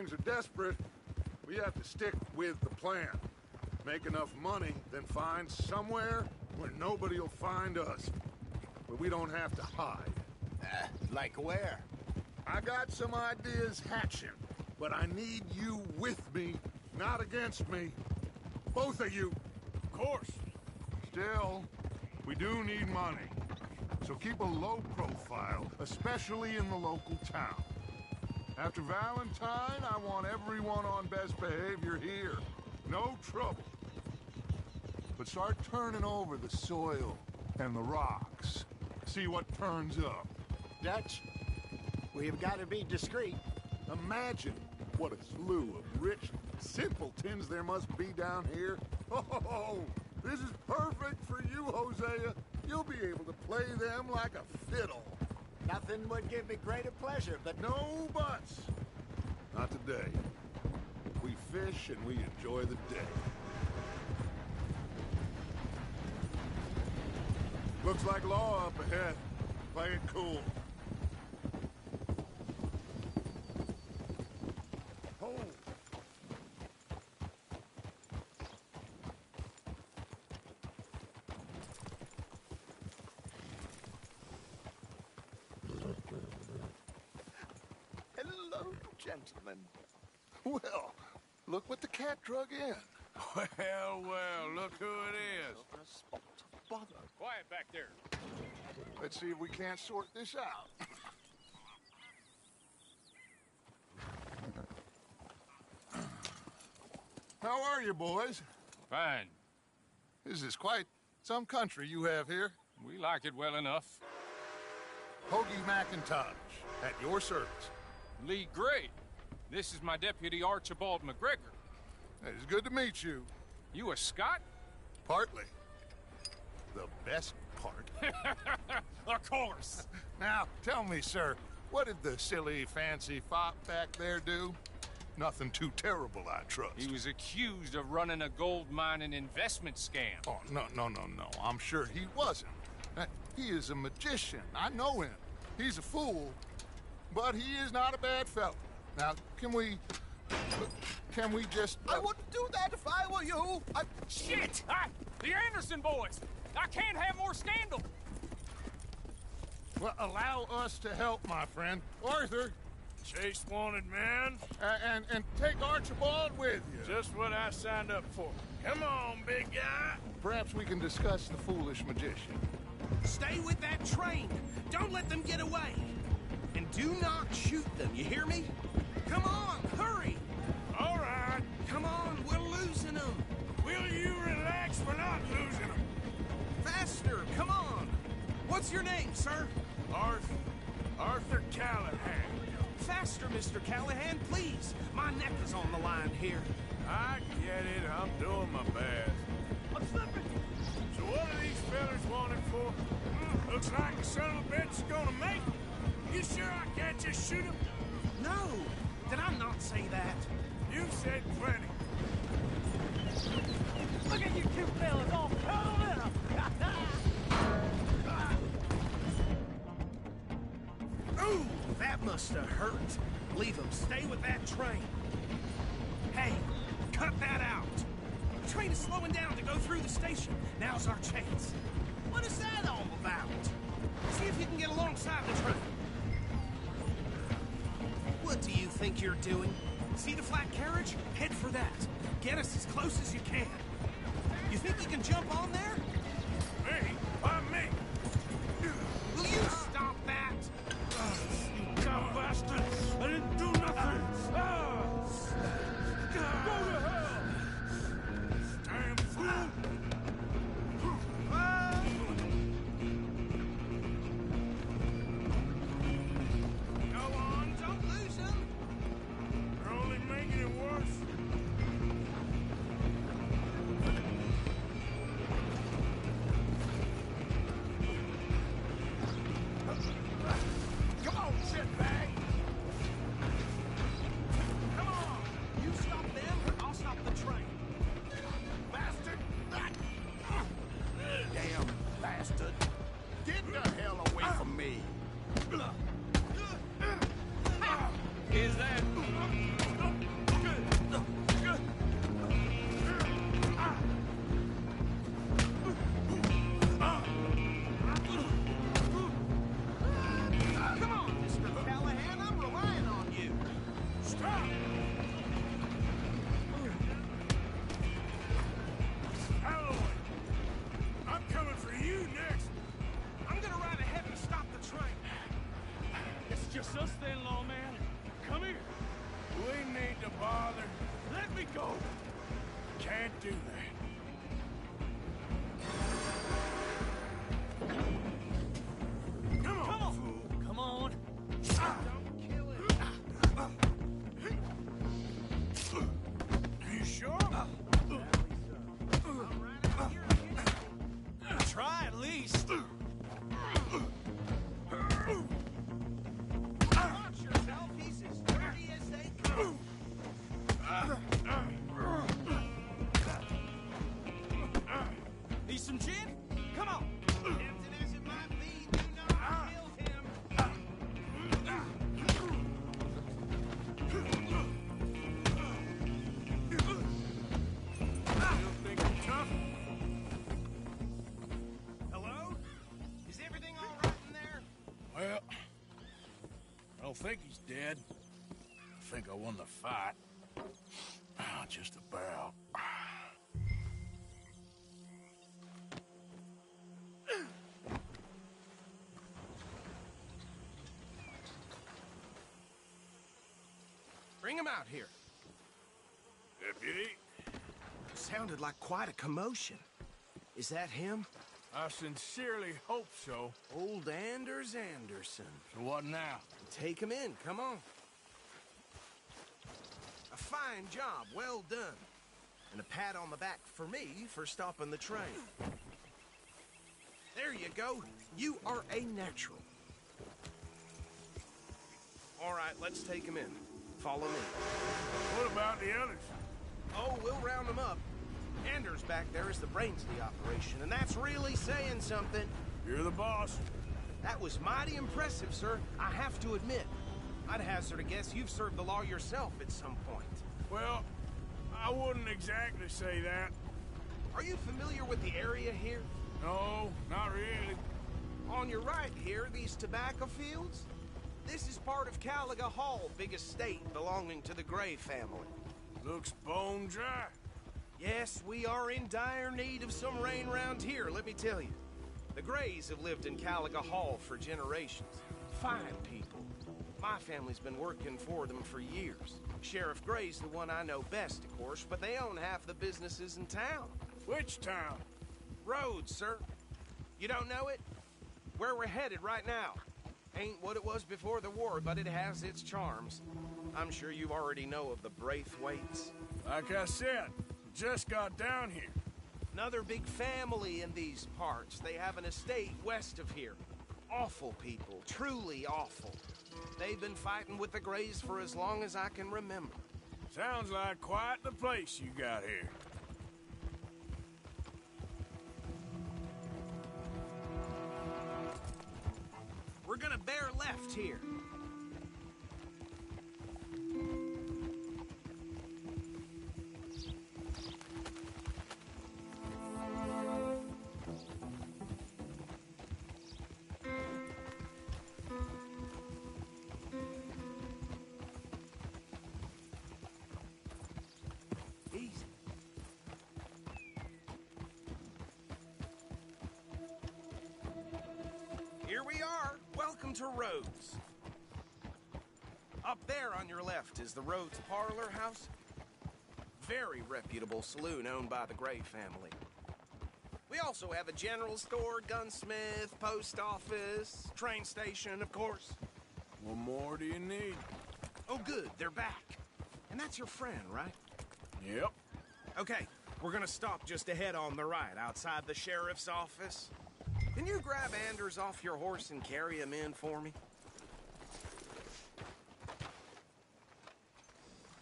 things are desperate, we have to stick with the plan. Make enough money, then find somewhere where nobody will find us. Where we don't have to hide. Like where? I got some ideas hatching, but I need you with me, not against me. Both of you. Of course. Still, we do need money. So keep a low profile, especially in the local town. After Valentine, I want everyone on best behavior here. No trouble. But start turning over the soil and the rocks. See what turns up. Dutch, we've got to be discreet. Imagine what a slew of rich simpletons there must be down here. Oh, this is perfect for you, Hosea. You'll be able to play them like a fiddle. Nothing would give me greater pleasure, but... No buts. Not today. We fish and we enjoy the day. Looks like law up ahead. Play it cool. Hold. Hello, gentlemen. Well, look what the cat drug in. Well, look who it is. A spot of bother. Quiet back there. Let's see if we can't sort this out. How are you, boys? Fine. This is quite some country you have here. We like it well enough. Hoagie McIntosh, at your service. Lee Gray. This is my deputy Archibald McGregor. It's good to meet you. You a Scot? Partly. The best part. Of course. Now, tell me, sir, what did the silly, fancy fop back there do? Nothing too terrible, I trust. He was accused of running a gold mining investment scam. Oh, no. I'm sure he wasn't. He is a magician. I know him. He's a fool, but he is not a bad fellow. Now, can we just... I wouldn't do that if I were you. Shit! The Anderson boys! I can't have more scandal! Well, allow us to help, my friend. Arthur, Chase wanted man. and take Archibald with you. Just what I signed up for. Come on, big guy. Perhaps we can discuss the foolish magician. Stay with that train. Don't let them get away. And do not shoot them, you hear me? Come on, hurry! All right. Come on, we're losing them. Will you relax? We're not losing them. Faster, come on. What's your name, sir? Arthur Callahan. Faster, Mr. Callahan, please. My neck is on the line here. I get it. I'm doing my best. I'm slipping. So what are these fellas wanted for? Looks like the son of a bitch is gonna make it. You sure I can't just shoot him? No, did I not say that? You said plenty. Look at you two fellas all cuddled up! Ooh, that must have hurt. Leave them. Stay with that train. Hey, cut that out. The train is slowing down to go through the station. Now's our chance. What is that all about? See if you can get alongside the train. What do you think you're doing? See the flat carriage? Head for that. Get us as close as you can. You think you can jump on there? Me? Why me? Will you stop that? You dumb bastard! I didn't do nothing! Go to hell! Damn fool! Go on, don't lose them. You're only making it worse. go. Can't do that. Come on, fool. Come on. Don't kill him. You sure? Try at least. Watch yourself. He's as dirty as they come. Need some gin? Come on. Tempted as it might be, do not kill him. Still think you're tough? Hello? Is everything all right in there? Well, I don't think he's dead. I think I won the fight. Just about. Bring him out here. Deputy, Sounded like quite a commotion. Is that him? I sincerely hope so. Old Anders Anderson. So what now? Take him in, come on. A fine job, well done. And a pat on the back for me for stopping the train. There you go. You are a natural. All right, let's take him in. Follow me. What about the others? Oh, we'll round them up. Anders back there is the brains of the operation, and that's really saying something. You're the boss. That was mighty impressive, sir. I have to admit. I'd hazard a guess you've served the law yourself at some point. Well, I wouldn't exactly say that. Are you familiar with the area here? No, not really. On your right here, these tobacco fields? This is part of Caliga Hall, big estate belonging to the Gray family. Looks bone dry. Yes, we are in dire need of some rain around here, let me tell you. The Grays have lived in Caliga Hall for generations. Fine people. My family's been working for them for years. Sheriff Gray's the one I know best, of course, but they own half the businesses in town. Which town? Rhodes, sir. You don't know it? Where we're headed right now. Ain't what it was before the war, but it has its charms. I'm sure you already know of the Braithwaites. Like I said, just got down here. Another big family in these parts. They have an estate west of here. Awful people, truly awful. They've been fighting with the Grays for as long as I can remember. Sounds like quite the place you got here. We're gonna bear left here. Easy. Here we are. Welcome to Rhodes. Up there on your left is the Rhodes Parlor House. Very reputable saloon owned by the Gray family. We also have a general store, gunsmith, post office, train station, of course. What more do you need? Oh, good, they're back. And that's your friend, right? Yep. Okay, we're gonna stop just ahead on the right, outside the sheriff's office. Can you grab Anders off your horse and carry him in for me?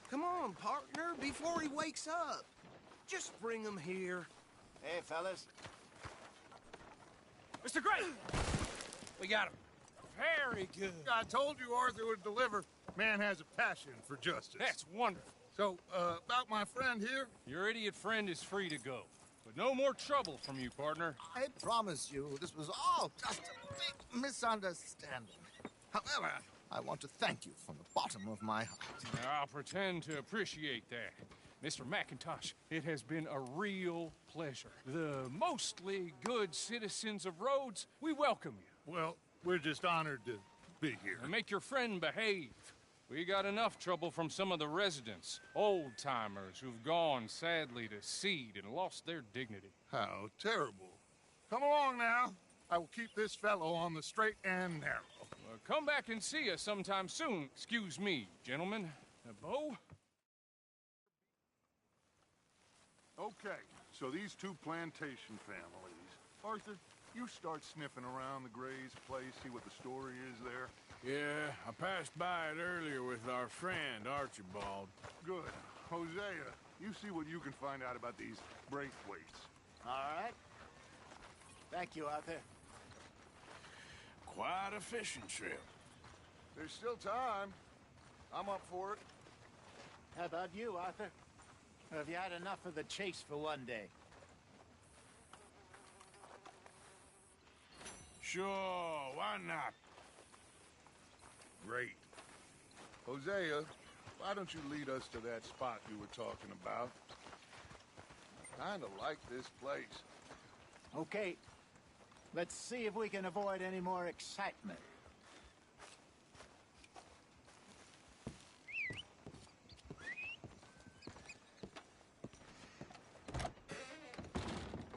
Come on, partner, before he wakes up. Just bring him here. Hey, fellas. Mr. Gray! We got him. Very good. I told you Arthur would deliver. Man has a passion for justice. That's wonderful. So, about my friend here? Your idiot friend is free to go. But no more trouble from you, partner. I promise you, this was all just a big misunderstanding. However, I want to thank you from the bottom of my heart. I'll pretend to appreciate that. Mr. McIntosh, it has been a real pleasure. The mostly good citizens of Rhodes, we welcome you. Well, we're just honored to be here. And make your friend behave. We got enough trouble from some of the residents, old-timers who've gone, sadly, to seed and lost their dignity. How terrible. Come along now. I will keep this fellow on the straight and narrow. Come back and see us sometime soon. Excuse me, gentlemen. Bo? Okay, so these two plantation families. Arthur, you start sniffing around the Gray's place, see what the story is there. Yeah, I passed by it earlier with our friend, Archibald. Good. Hosea, you see what you can find out about these Braithwaites. All right. Thank you, Arthur. Quite a fishing trip. There's still time. I'm up for it. How about you, Arthur? Or have you had enough of the chase for one day? Sure, why not? Great. Hosea, why don't you lead us to that spot you were talking about? I kinda like this place. Okay. Let's see if we can avoid any more excitement.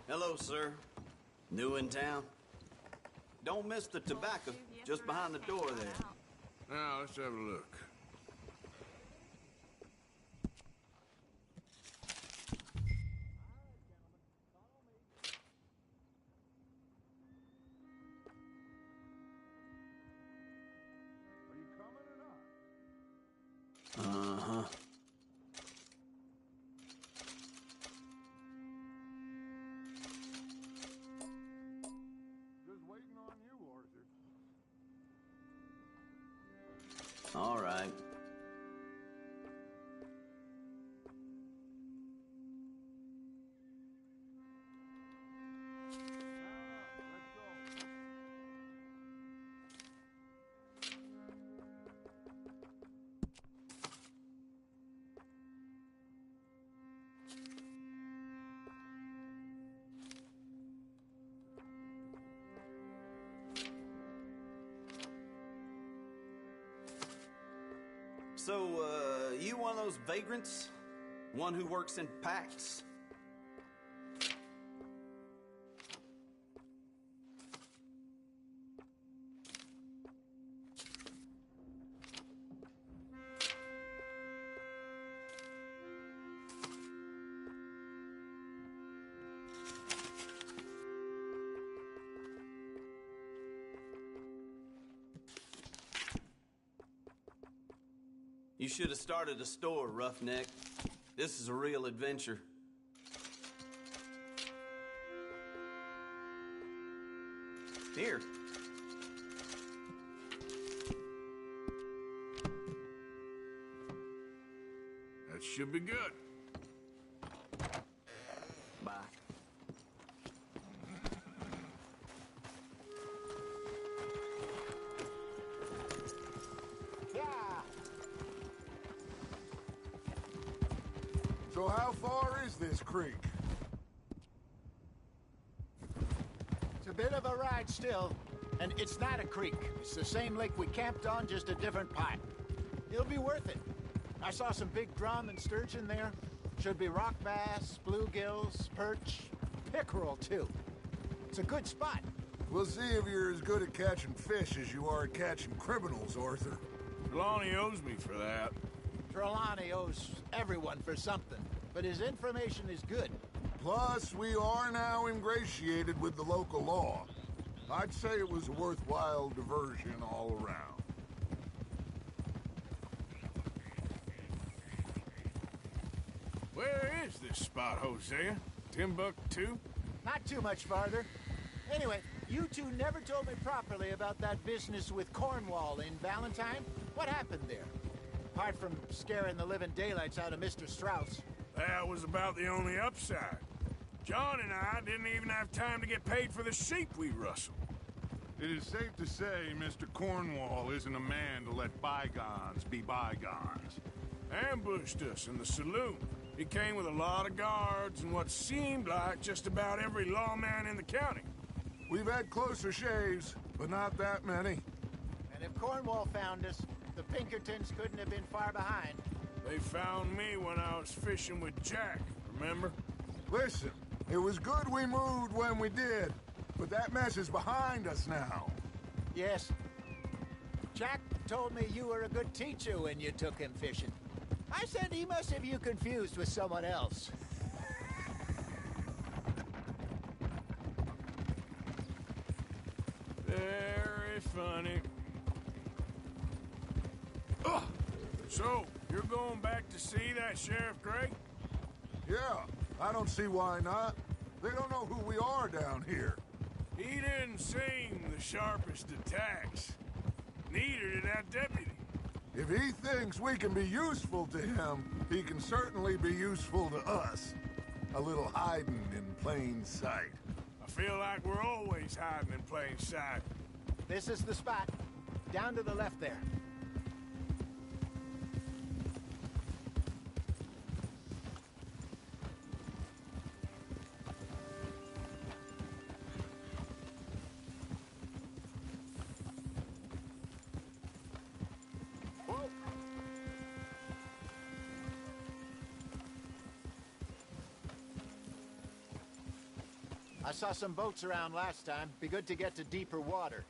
Hello, sir. New in town? Don't miss the tobacco, just behind the door there. Now, let's have a look. Are you coming or not? Uh-huh. Just waiting on you, Arthur. All right. Let's go. So, you one of those vagrants? One who works in packs? You should have started a store, roughneck. This is a real adventure. Here. That should be good. Bye. Yeah. So how far is this creek? It's a bit of a ride still. And it's not a creek. It's the same lake we camped on, just a different part. It'll be worth it. I saw some big drum and sturgeon there. Should be rock bass, bluegills, perch, pickerel, too. It's a good spot. We'll see if you're as good at catching fish as you are at catching criminals, Arthur. Trelawney owes me for that. Trelawney owes everyone for something, but his information is good. Plus, we are now ingratiated with the local law. I'd say it was a worthwhile diversion all around. Where is this spot, Hosea? Timbuktu? Not too much farther. Anyway, you two never told me properly about that business with Cornwall in Valentine. What happened there? Apart from scaring the living daylights out of Mr. Strauss. That was about the only upside. John and I didn't even have time to get paid for the sheep we rustled. It is safe to say Mr. Cornwall isn't a man to let bygones be bygones. Ambushed us in the saloon. He came with a lot of guards and what seemed like just about every lawman in the county. We've had closer shaves, but not that many. And if Cornwall found us, the Pinkertons couldn't have been far behind. They found me when I was fishing with Jack, remember? Listen, it was good we moved when we did, but that mess is behind us now. Yes. Jack told me you were a good teacher when you took him fishing. I said he must have you confused with someone else. Very funny. Ugh. So, you're going back to see that Sheriff Gray? Yeah, I don't see why not. They don't know who we are down here. He didn't seem the sharpest attacks. Neither did that deputy. If he thinks we can be useful to him, he can certainly be useful to us. A little hiding in plain sight. I feel like we're always hiding in plain sight. This is the spot. Down to the left there. I saw some boats around last time. Be good to get to deeper water.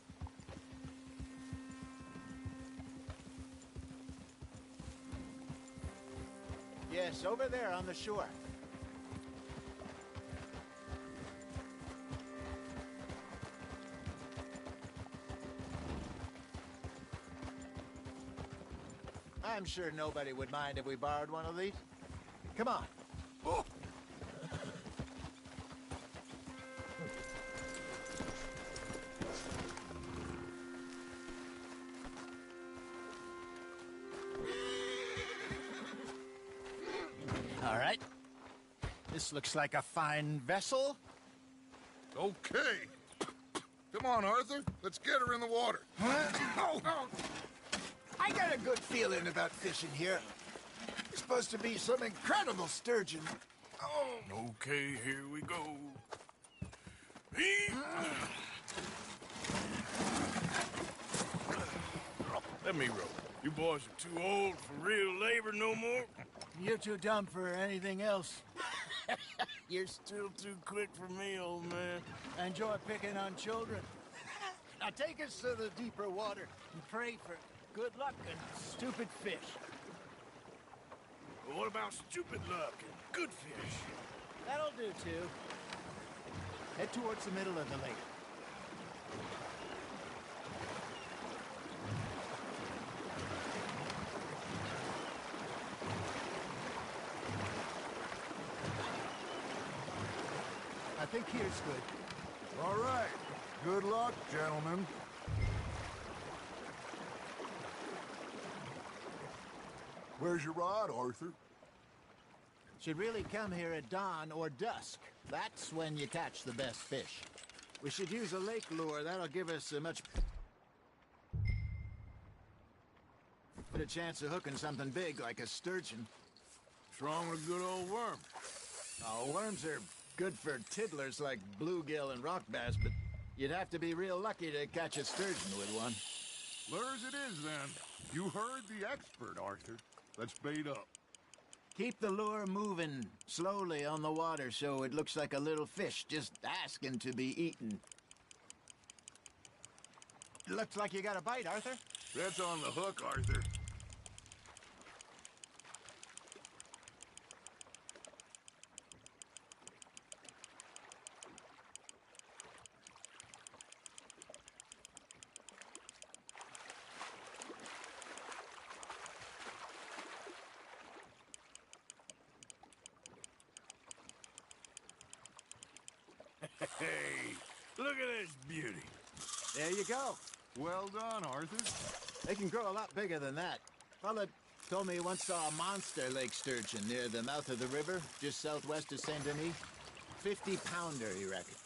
Yes, over there on the shore. I'm sure nobody would mind if we borrowed one of these. Come on. Oh. All right. This looks like a fine vessel. Okay. Come on, Arthur. Let's get her in the water. Oh. I got a good feeling about fishing here. It's supposed to be some incredible sturgeon. Oh. Okay, here we go. Let me row. You boys are too old for real labor no more. You're too dumb for anything else. You're still too quick for me, old man. Enjoy picking on children. Now take us to the deeper water and pray for good luck and stupid fish. Well, what about stupid luck and good fish? That'll do, too. Head towards the middle of the lake. I think here's good. All right. Good luck, gentlemen. Where's your rod, Arthur? Should really come here at dawn or dusk. That's when you catch the best fish. We should use a lake lure. That'll give us a much better chance of hooking something big like a sturgeon. What's wrong with a good old worm? Oh, worms are good for tiddlers like bluegill and rock bass, but you'd have to be real lucky to catch a sturgeon with one. Lures it is, then. You heard the expert, Arthur. Let's bait up. Keep the lure moving slowly on the water so it looks like a little fish just asking to be eaten. Looks like you got a bite, Arthur. That's on the hook, Arthur. Hey, look at this beauty. There you go. Well done, Arthur. They can grow a lot bigger than that. Fella told me he once saw a monster lake sturgeon near the mouth of the river, just southwest of Saint Denis. 50-pounder, he reckoned.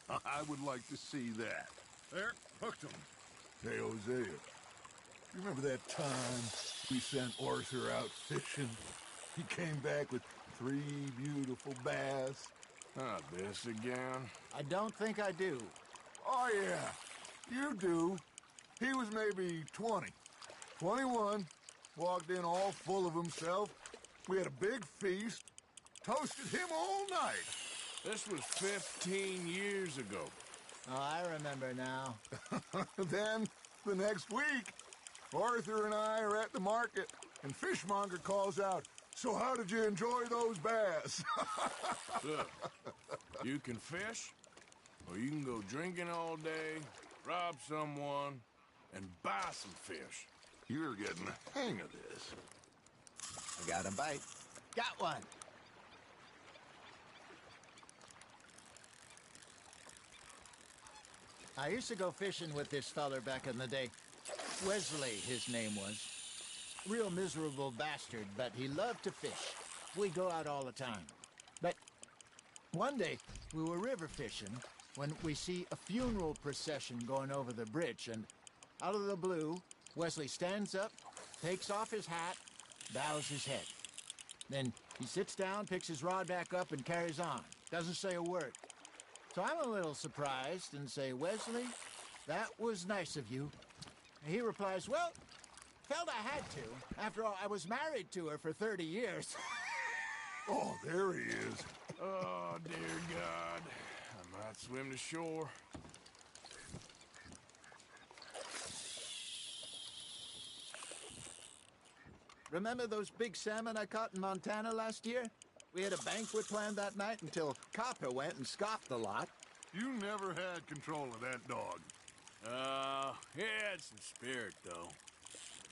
I would like to see that. There, hooked him. Hey, Hosea, you remember that time we sent Arthur out fishing? He came back with 3 beautiful bass. Not this again. I don't think I do. Oh, yeah, you do. He was maybe 20. 21. Walked in all full of himself. We had a big feast. Toasted him all night. This was 15 years ago. Oh, I remember now. Then, the next week, Arthur and I are at the market, and Fishmonger calls out, "So how did you enjoy those bass?" Look, you can fish, or you can go drinking all day, rob someone, and buy some fish. You're getting the hang of this. I got a bite. Got one. I used to go fishing with this feller back in the day. Wesley, his name was. Real miserable bastard, but he loved to fish. We go out all the time. But one day, we were river fishing when we see a funeral procession going over the bridge, and out of the blue, Wesley stands up, takes off his hat, bows his head. Then he sits down, picks his rod back up, and carries on. Doesn't say a word. So I'm a little surprised and say, "Wesley, that was nice of you." And he replies, "Well, felt I had to. After all, I was married to her for 30 years. Oh, there he is. Oh, dear God. I might swim to shore. Remember those big salmon I caught in Montana last year? We had a banquet planned that night until Copper went and scoffed the lot. You never had control of that dog. He had some spirit, though.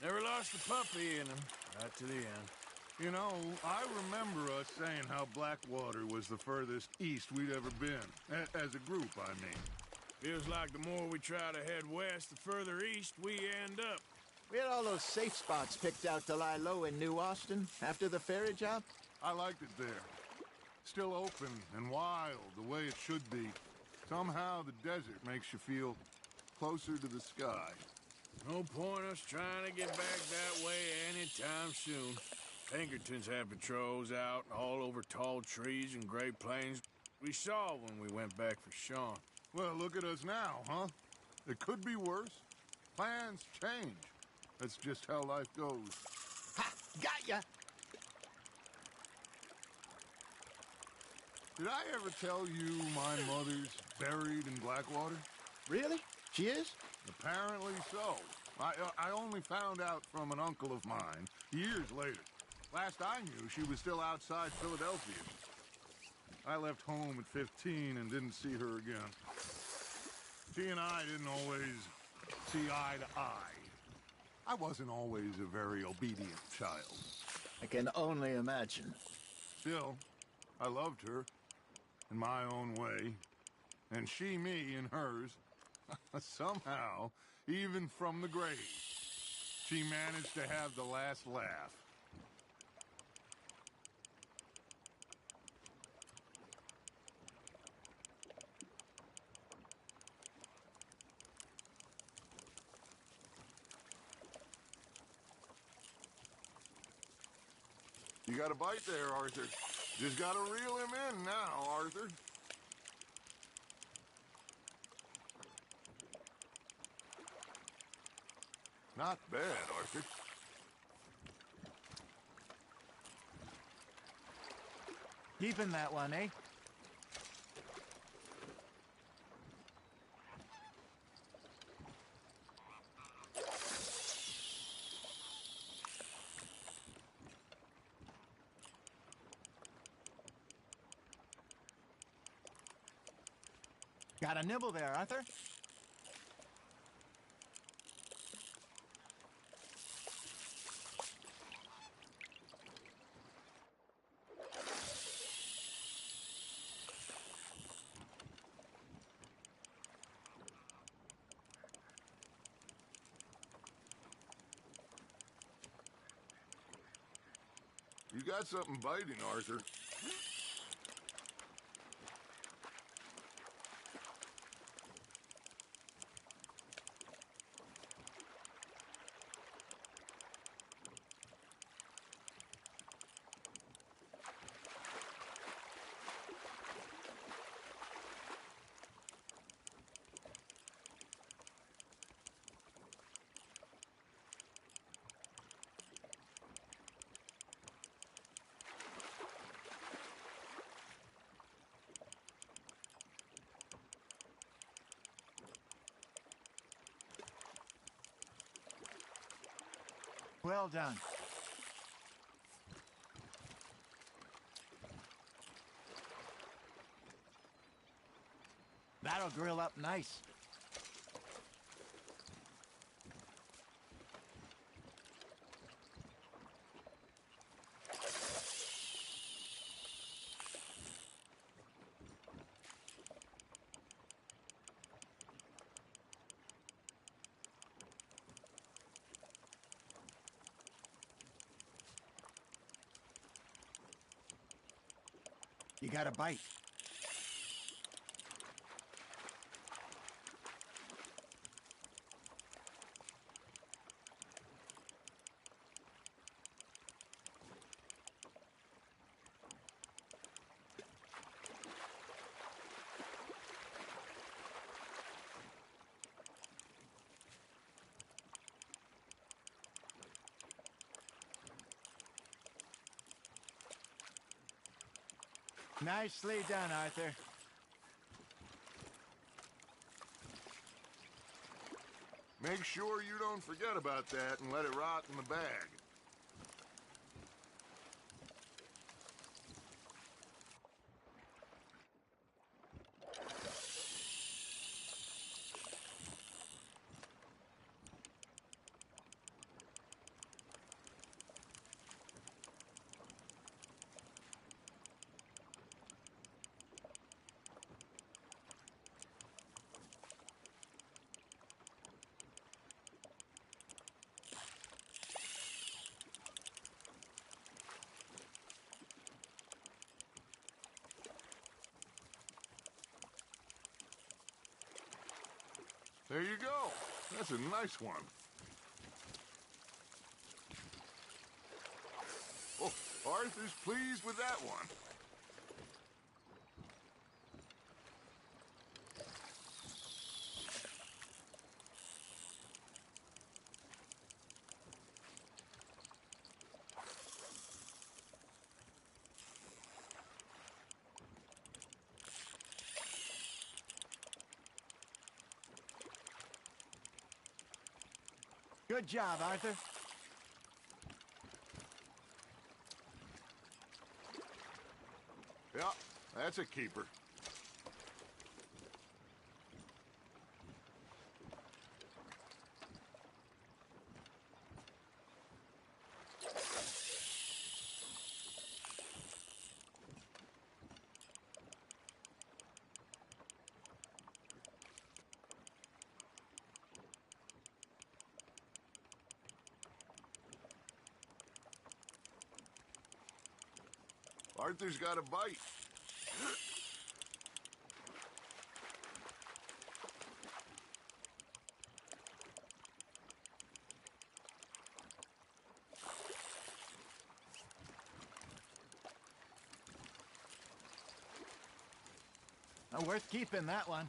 Never lost a puppy in him, right to the end. You know, I remember us saying how Blackwater was the furthest east we'd ever been. As a group, I mean. Feels like the more we try to head west, the further east we end up. We had all those safe spots picked out to lie low in New Austin after the ferry job. I liked it there. Still open and wild, the way it should be. Somehow the desert makes you feel closer to the sky. No point us trying to get back that way anytime soon. Pinkertons have patrols out all over tall trees and Great Plains. We saw when we went back for Sean. Well, look at us now, huh? It could be worse. Plans change. That's just how life goes. Ha! Got ya! Did I ever tell you my mother's buried in Blackwater? Really? She is? Apparently so. I only found out from an uncle of mine years later. Last I knew, she was still outside Philadelphia. I left home at 15 and didn't see her again. She and I didn't always see eye to eye. I wasn't always a very obedient child. I can only imagine. Still, I loved her in my own way, and she me in hers. Somehow, even from the grave, she managed to have the last laugh. You got a bite there, Arthur. Just gotta reel him in now, Arthur. Not bad, Arthur. Keeping that one, eh? Got a nibble there, Arthur? You got something biting, Arthur. Well done. That'll grill up nice. You got a bite. Nicely done, Arthur. Make sure you don't forget about that and let it rot in the bag. There you go. That's a nice one. Oh, Arthur's pleased with that one. Good job, Arthur. Yeah, that's a keeper. Arthur's got a bite. Worth keeping, that one.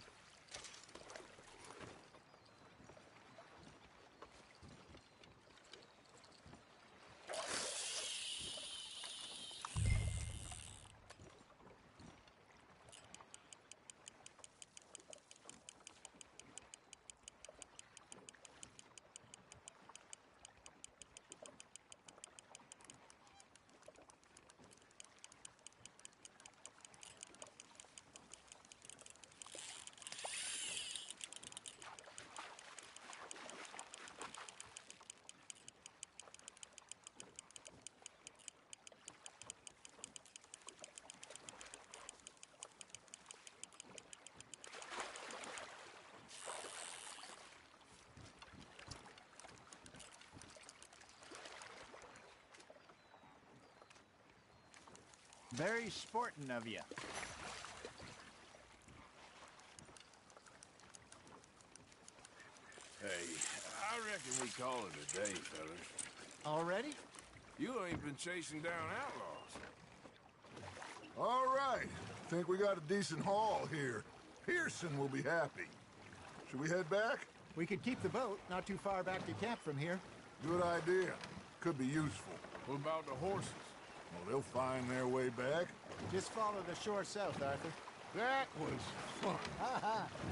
Very sporting of you. Hey, I reckon we call it a day, fellas. Already? You ain't been chasing down outlaws. All right. Think we got a decent haul here. Pearson will be happy. Should we head back? We could keep the boat not too far back to camp from here. Good idea. Could be useful. What about the horses? Well, they'll find their way back. Just follow the shore south, Arthur. That was fun.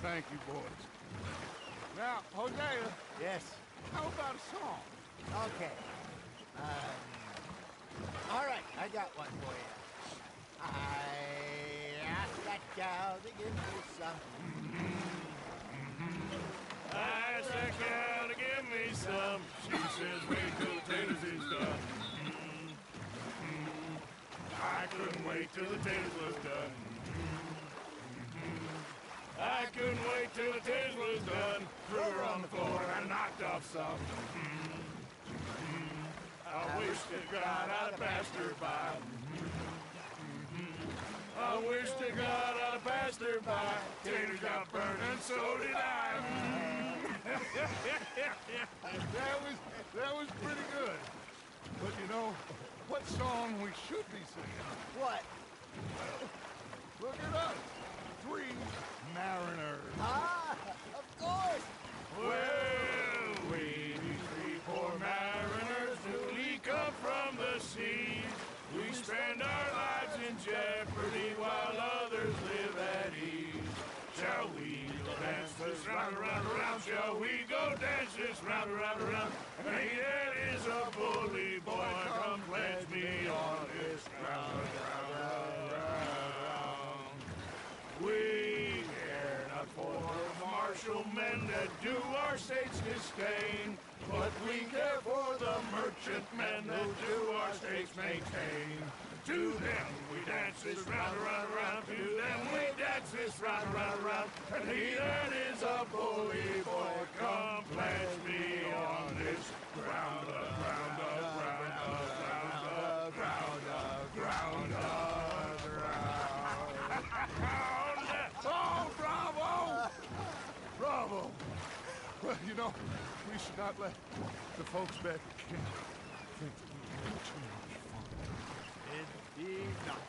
Thank you, boys. Now, Hosea, Yes. how about a song? Okay. All right, I got one for you. I asked that gal to give me some. I asked that gal to give me some. She says, wait till the taters is done. I couldn't wait till the taters was done. I couldn't wait till the taters was done. Threw her on the floor and I knocked off some. I wish to God I'd have passed her by. I wish to God I'd have passed her by. Taters got burned and so did I. That was pretty good. But you know, what song we should be singing? What? Look at us. 3 mariners. Ah, of course. Well, we 3 poor mariners newly come from the sea. We spend our lives in jeopardy while others live at ease. Shall we go dance this round, around, around? Shall we go dance this round, around, around? And he that is a bully boy, come pledge me on this ground, round, round, round. We care not for the martial men that do our state's disdain, but we care for the merchant men that do our state's maintain. To them we dance this round, around, around. To them we dance this round, around, around. And he that is a bully boy, come pledge me on this ground, ground, ground, ground, ground, ground, ground. Oh, bravo! Bravo! Well, you know, we should not let the folks back at camp think that we had too much fun. Indeed not.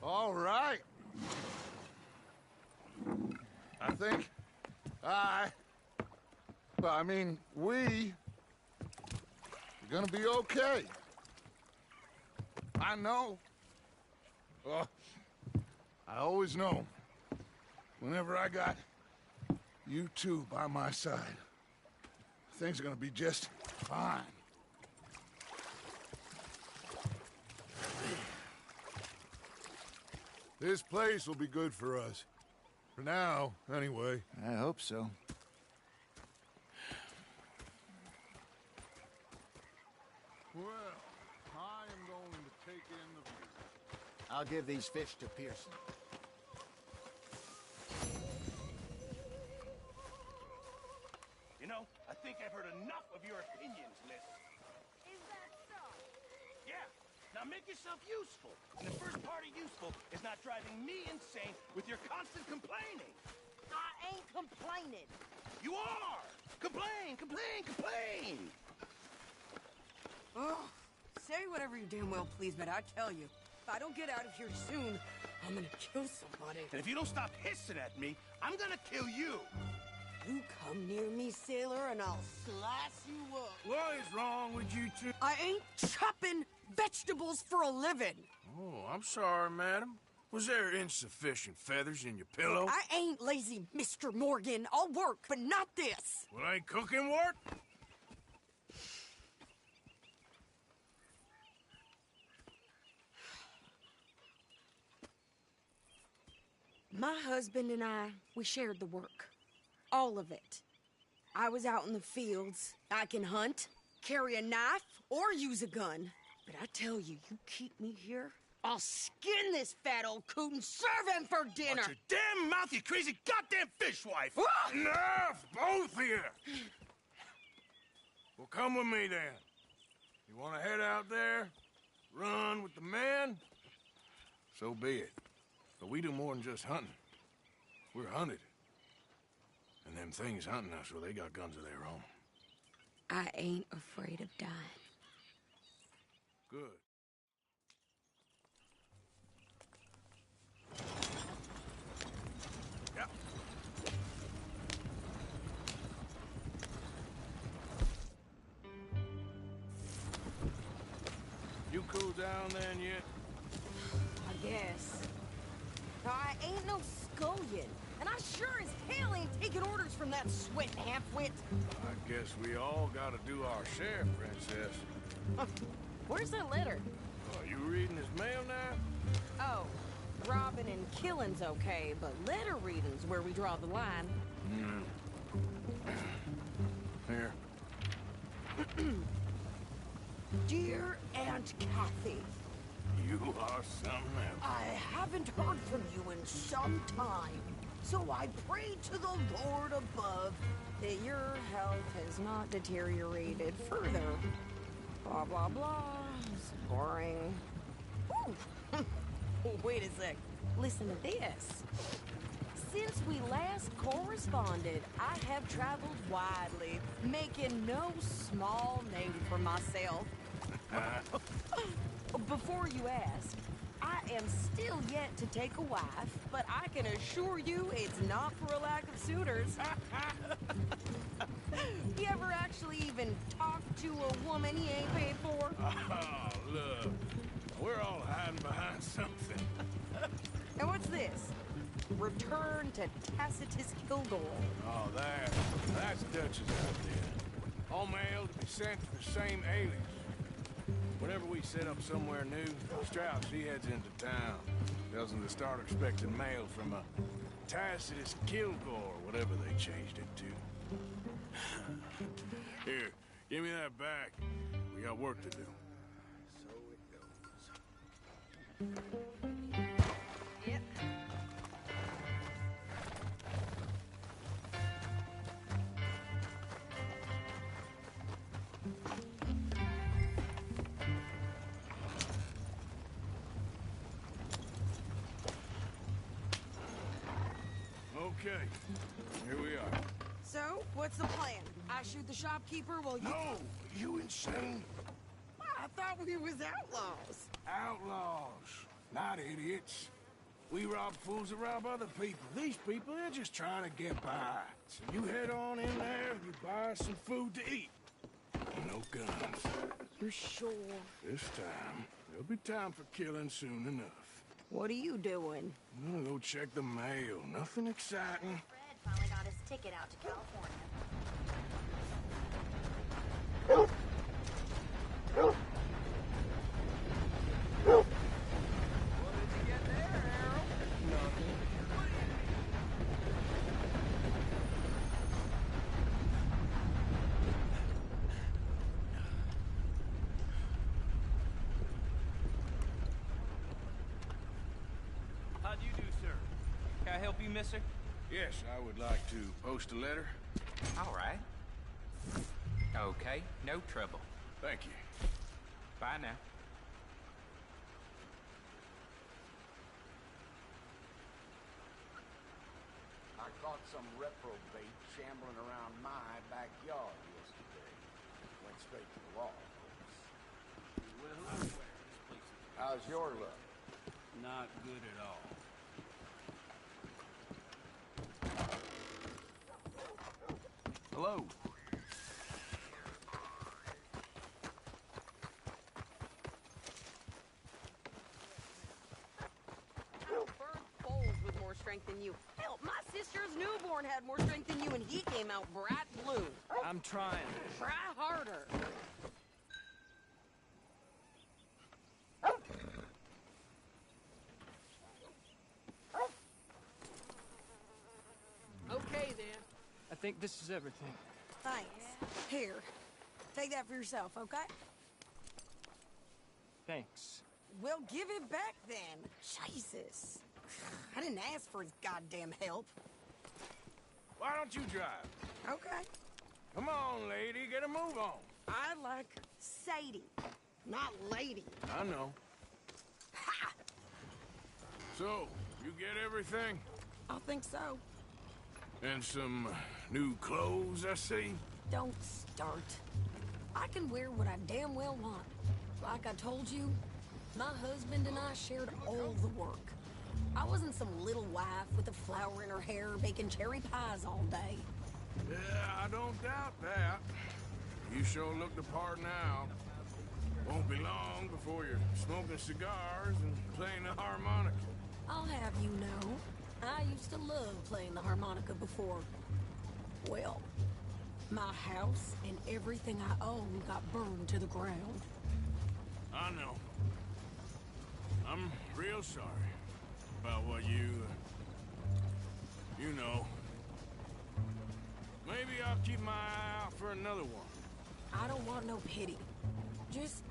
All right. I think we are gonna be okay. I know. I always know. Whenever I got you two by my side, things are gonna be just fine. This place will be good for us. For now, anyway. I hope so. Well, I am going to take in the view. I'll give these fish to Pearson. You know, I think I've heard enough of your opinions, Liz. Is that so? Yeah. Now make yourself useful. And the first part of useful is not driving me insane with your constant complaining. I ain't complaining. You are! Complain, complain, complain! Oh, say whatever you damn well please, but I tell you, if I don't get out of here soon, I'm gonna kill somebody. And if you don't stop hissing at me, I'm gonna kill you. You come near me, sailor, and I'll slice you up. What is wrong with you two? I ain't chopping vegetables for a living. Oh, I'm sorry, madam. Was there insufficient feathers in your pillow? I ain't lazy, Mr. Morgan. I'll work, but not this. Well, ain't cooking work? My husband and I, we shared the work. All of it. I was out in the fields. I can hunt, carry a knife, or use a gun. But I tell you, you keep me here, I'll skin this fat old coot and serve him for dinner. Watch your damn mouth, you crazy goddamn fishwife! Enough, both of you! Well, come with me, then. You want to head out there, run with the men? So be it. But we do more than just hunting. We're hunted. And them things hunting us, well, they got guns of their own. I ain't afraid of dying. Good. Yep. down then yet? I guess. I ain't no scullion, and I sure as hell ain't taking orders from that sweating half-wit. I guess we all gotta do our share, Princess. Where's that letter? Are you reading his mail now? Oh, robbing and killing's okay, but letter reading's where we draw the line. Here. Dear Aunt Kathy, You are something else. I haven't heard from you in some time, so I pray to the Lord above that your health has not deteriorated further. Blah, blah, blah. It's boring. Ooh. Wait a sec. Listen to this. Since we last corresponded, I have traveled widely, making no small name for myself. Before you ask, I am still yet to take a wife, but I can assure you it's not for a lack of suitors. You ever actually even talked to a woman he ain't paid for? Oh, look. We're all hiding behind something. And what's this? Return to Tacitus Kilgore. Oh, that's Dutch's idea. All mail to be sent to the same alias. Whenever we set up somewhere new, Strauss, he heads into town. Tells them to start expecting mail from a Tacitus Kilgore, whatever they changed it to. Here, give me that back. We got work to do. So it goes. Yep. Okay, here we are. So, what's the plan? I shoot the shopkeeper while you... No, you insane? I thought we was outlaws. Outlaws, not idiots. We rob fools that rob other people. These people, they're just trying to get by. So you head on in there and you buy some food to eat. No guns. You sure? This time, there'll be time for killing soon enough. What are you doing? I'm gonna go check the mail. Nothing exciting. Fred finally got his ticket out to California. How do you do, sir? Can I help you, mister? Yes, I would like to post a letter. All right. Okay, no trouble. Thank you. Bye now. I caught some reprobate shambling around my backyard yesterday. Went straight to the law, of course. Well, hello, this place is How's your luck? not good at all. Hello. Bird foals with more strength than you. Hell, my sister's newborn had more strength than you, and he came out bright blue. I'm trying. Try harder. Okay, then. I think this is everything. Thanks. Here, take that for yourself, okay? Thanks. Well, give it back then. Jesus. I didn't ask for his goddamn help. Why don't you drive? Okay. Come on, lady, get a move on. I like Sadie, not lady. I know. Ha! So, you get everything? I think so. And some new clothes, I see? Don't start. I can wear what I damn well want. Like I told you, my husband and I shared all the work. I wasn't some little wife with a flower in her hair baking cherry pies all day. Yeah, I don't doubt that. You sure look the part now. Won't be long before you're smoking cigars and playing the harmonica. I'll have you know, I used to love playing the harmonica before. Well, my house and everything I own got burned to the ground. I know. I'm real sorry about what you know. Maybe I'll keep my eye out for another one. I don't want no pity. Just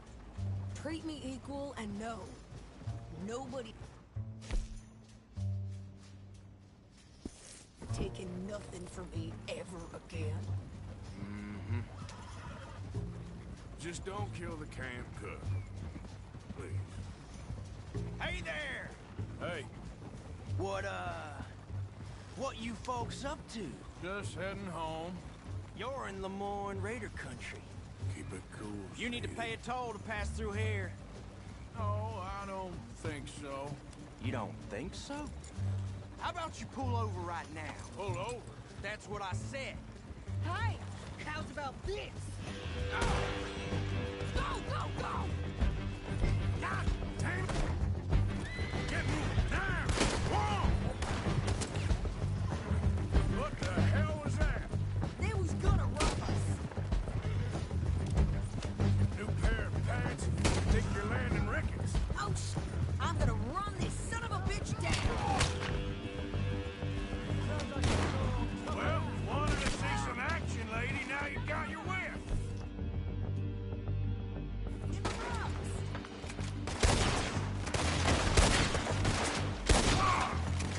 treat me equal and no. Nobody taking nothing from me ever again. Mm-hmm. Just don't kill the camp cook. Please. Hey there! Hey, What you folks up to? just heading home. You're in Lemoyne Raider country. Keep it cool, You need to Steve. pay a toll to pass through here. No, I don't think so. You don't think so? How about you pull over right now? Pull over. That's what I said. Hey, how's about this? Go, go, go! God damn it! Get moving now! Whoa! What the hell was that? They was gonna rob us. New pair of pants? Think you're landing Ricketts? Oh, I'm gonna run this son of a bitch down. Well, wanted to see some action, lady. Now you got your whip. In the rocks.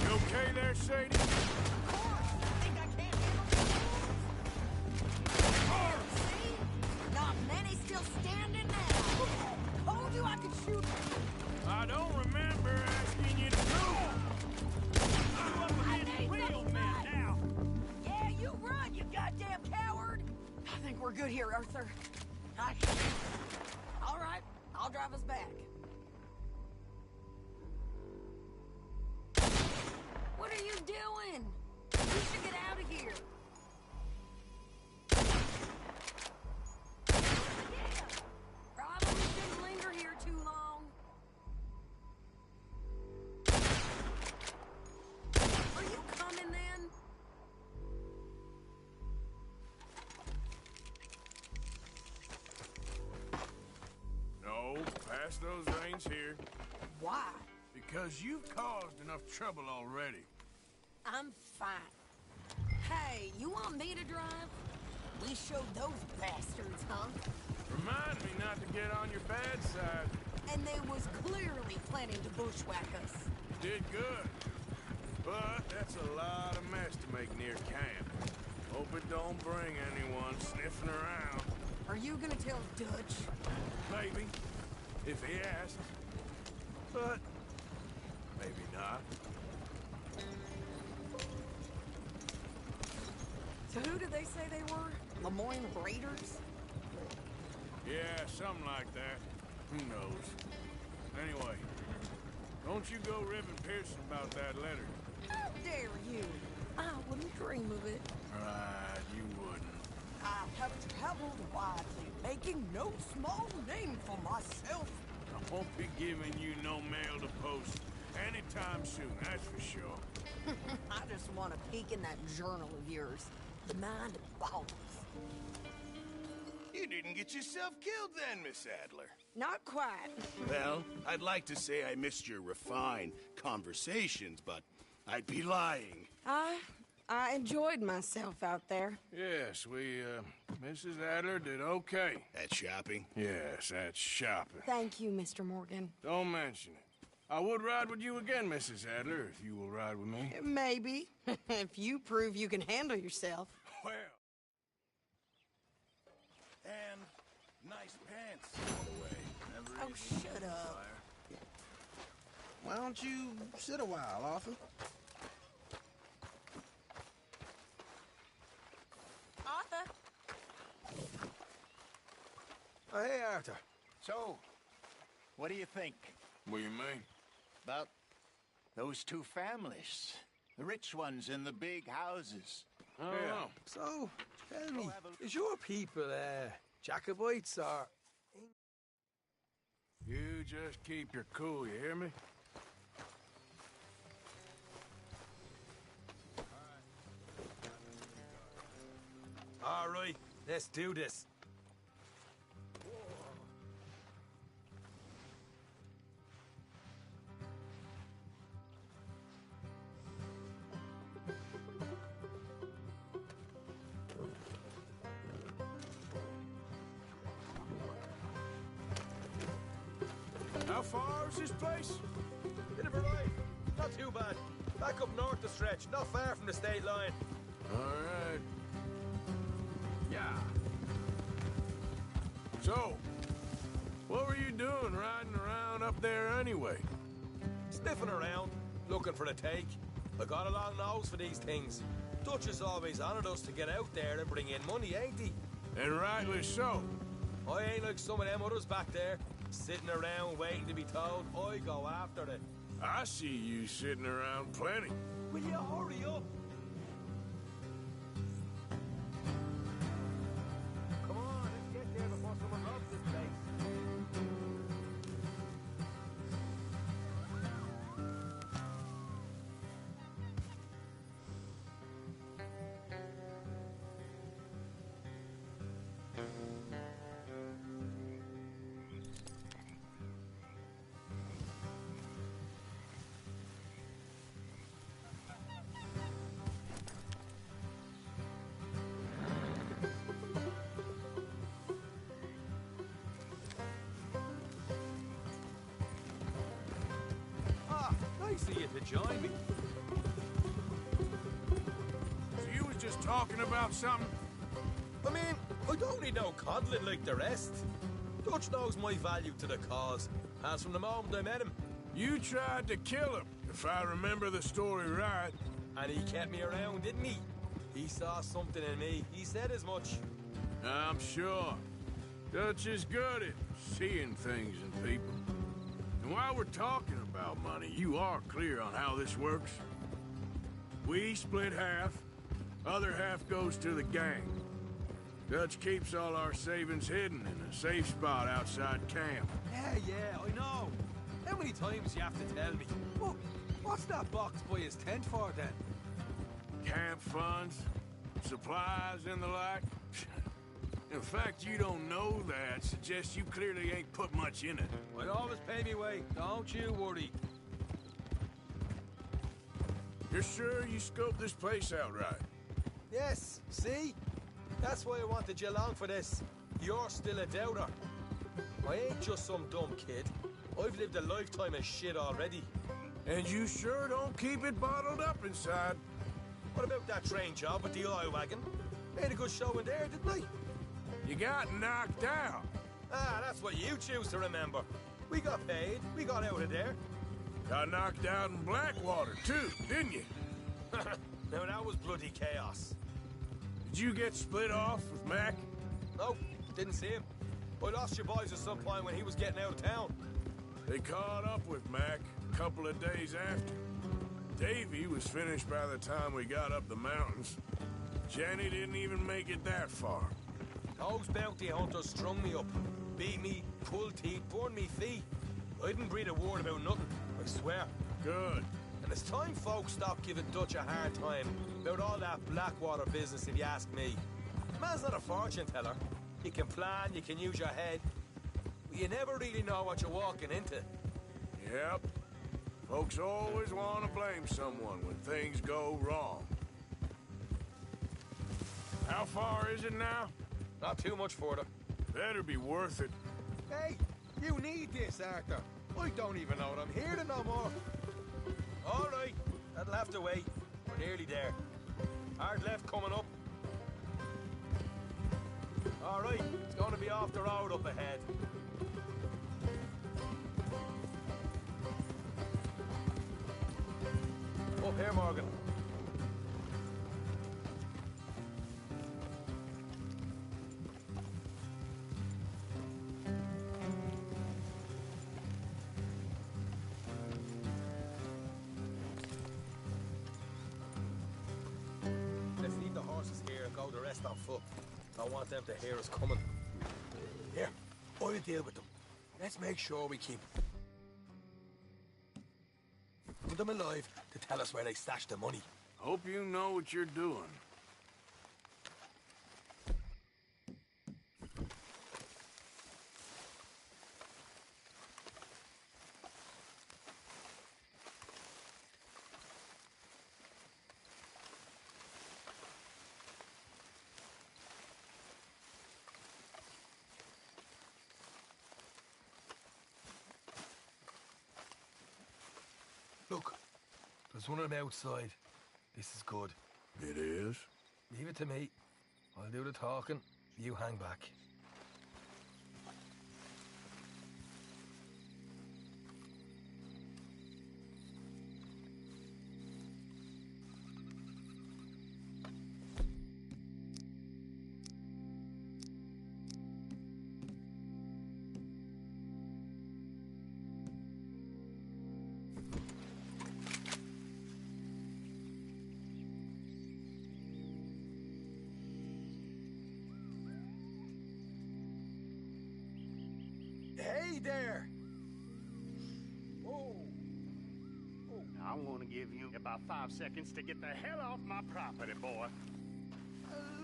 You okay there, Sadie? Of course. Think I can't handle the See? Not many still standing now. Told you I could shoot. I don't remember asking you to move. I need real men now. Yeah, you run, you goddamn coward. I think we're good here, Arthur. All right, I'll drive us back. What are you doing? We should get out of here. Yeah, probably shouldn't linger here too long. Are you coming then? No, pass those reins here. Why? Because you've caused enough trouble already. I'm fine. Hey, you want me to drive? We showed those bastards, huh? Remind me not to get on your bad side. And they was clearly planning to bushwhack us. Did good. But that's a lot of mess to make near camp. Hope it don't bring anyone sniffing around. Are you gonna tell Dutch? Maybe. If he asks. But maybe not. So who did they say they were? Lemoyne Raiders? Yeah, something like that. Who knows? Anyway, don't you go ribbing Pearson about that letter. How dare you? I wouldn't dream of it. Right, you wouldn't. I have traveled widely, making no small name for myself. I won't be giving you no mail to post anytime soon, that's for sure. I just want to peek in that journal of yours. The mind boggles. You didn't get yourself killed then, Miss Adler. Not quite. Well, I'd like to say I missed your refined conversations, but I'd be lying. I enjoyed myself out there. Yes, Mrs. Adler did okay. At shopping? Yes, that's shopping. Thank you, Mr. Morgan. Don't mention it. I would ride with you again, Mrs. Adler, if you will ride with me. Maybe. If you prove you can handle yourself. Well. And nice pants, by the way. Never Oh, easy. shut up. Why don't you sit a while, Arthur? Arthur? Oh, hey, Arthur. So, what do you think What do you mean? about those two families? The rich ones in the big houses. I don't know. So, tell me, is your people, Jacobites or You just keep your cool, you hear me? All right, let's do this. How far is this place? Bit of a ride. Not too bad. Back up north the stretch, not far from the state line. All right. Yeah. So, what were you doing riding around up there anyway? Sniffing around, looking for a take. I got a long nose for these things. Dutch has always honored us to get out there and bring in money, ain't he? And rightly so. I ain't like some of them others back there, sitting around waiting to be told. I go after it. I see you sitting around plenty. Will you hurry up? Come on, let's get there before someone robs this place. Nice of you to join me. So you was just talking about something? I mean, I don't need no coddling like the rest. Dutch knows my value to the cause, as from the moment I met him. You tried to kill him, if I remember the story right. And he kept me around, didn't he? He saw something in me. He said as much. I'm sure. Dutch is good at seeing things in people. And while we're talking about money, you are clear on how this works? We split half, other half goes to the gang. Dutch keeps all our savings hidden in a safe spot outside camp. Yeah, I know. How many times you have to tell me? What's that box by his tent for, then? Camp funds, supplies, and the like. In fact, you don't know that suggests you clearly ain't put much in it. I always pay me way, don't you worry. You're sure you scoped this place out right? Yes, see? That's why I wanted you along for this. You're still a doubter. I ain't just some dumb kid. I've lived a lifetime of shit already. And you sure don't keep it bottled up inside. What about that train job with the oil wagon? Made a good show in there, didn't I? You got knocked out. Ah, that's what you choose to remember. We got paid. We got out of there. Got knocked out in Blackwater, too, didn't you? Now, that was bloody chaos. Did you get split off with Mac? Nope, didn't see him. I lost your boys at some point when he was getting out of town. They caught up with Mac a couple of days after. Davy was finished by the time we got up the mountains. Jenny didn't even make it that far. Those bounty hunters strung me up, beat me, pulled teeth, burned me feet. I didn't breathe a word about nothing, I swear. Good. And it's time folks stopped giving Dutch a hard time about all that Blackwater business, if you ask me. Man's not a fortune teller. You can plan, you can use your head, but you never really know what you're walking into. Yep. Folks always want to blame someone when things go wrong. How far is it now? Not too much further. Better be worth it. Hey, you need this, Arthur. I don't even know what I'm here to no more. All right, that'll have to wait. We're nearly there. Hard left coming up. All right, it's going to be off the road up ahead. Up here, Morgan. Let's leave the horses here and go the rest on foot. I want them to hear us coming. Here, I'll deal with them. Let's make sure we keep them alive to tell us where they stashed the money. Hope you know what you're doing. Look, there's one of them outside. This is good. It is? Leave it to me. I'll do the talking. You hang back. Hey there! Whoa! I'm gonna give you about 5 seconds to get the hell off my property, boy.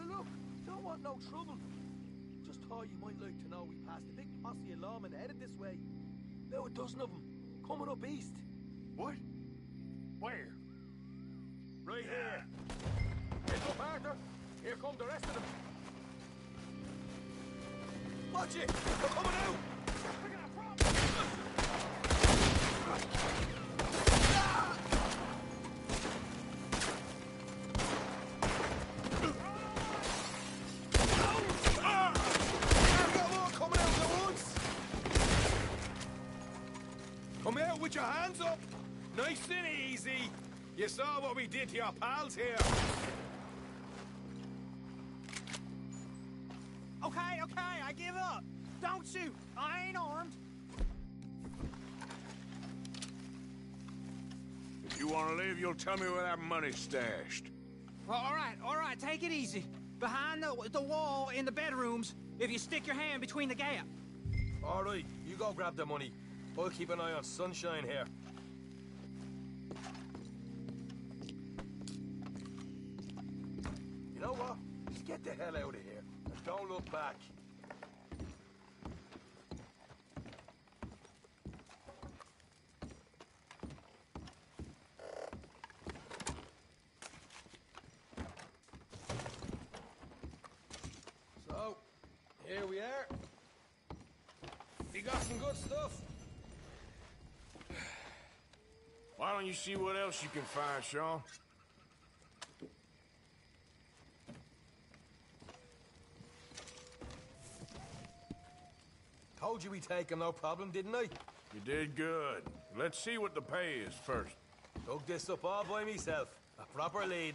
Look, don't want no trouble. Just thought you might like to know we passed a big posse of lawmen headed this way. About a dozen of them, coming up east. What? Where? Right here. Heads up, Arthur. Here come the rest of them. Watch it! They're coming out! Come out with your hands up! Nice and easy! You saw what we did to your pals here! Okay, I give up. Don't shoot. I ain't armed. If you want to leave, you'll tell me where that money's stashed. Well, all right, take it easy. Behind the wall in the bedrooms, if you stick your hand between the gap. All right, you go grab the money. I'll keep an eye on Sunshine here. You know what? Just get the hell out of here. And don't look back. So, here we are. You got some good stuff. Why don't you see what else you can find, Sean? Told you we'd take him, no problem, didn't I? You did good. Let's see what the pay is first. Dug this up all by myself. A proper lead.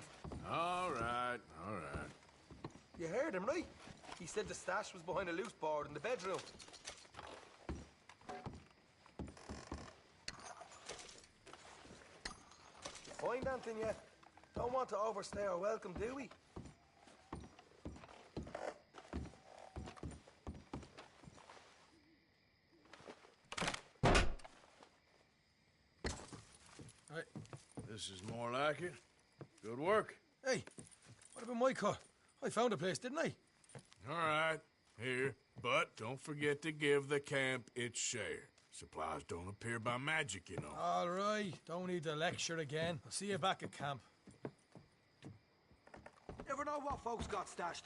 All right, all right. You heard him, right? He said the stash was behind a loose board in the bedroom. Find anything yet? Don't want to overstay our welcome, do we? Right. This is more like it. Good work. Hey, what about my car? I found a place, didn't I? All right, here. But don't forget to give the camp its share. Supplies don't appear by magic, you know. All right, don't need the lecture again. I'll see you back at camp. Never know what folks got stashed.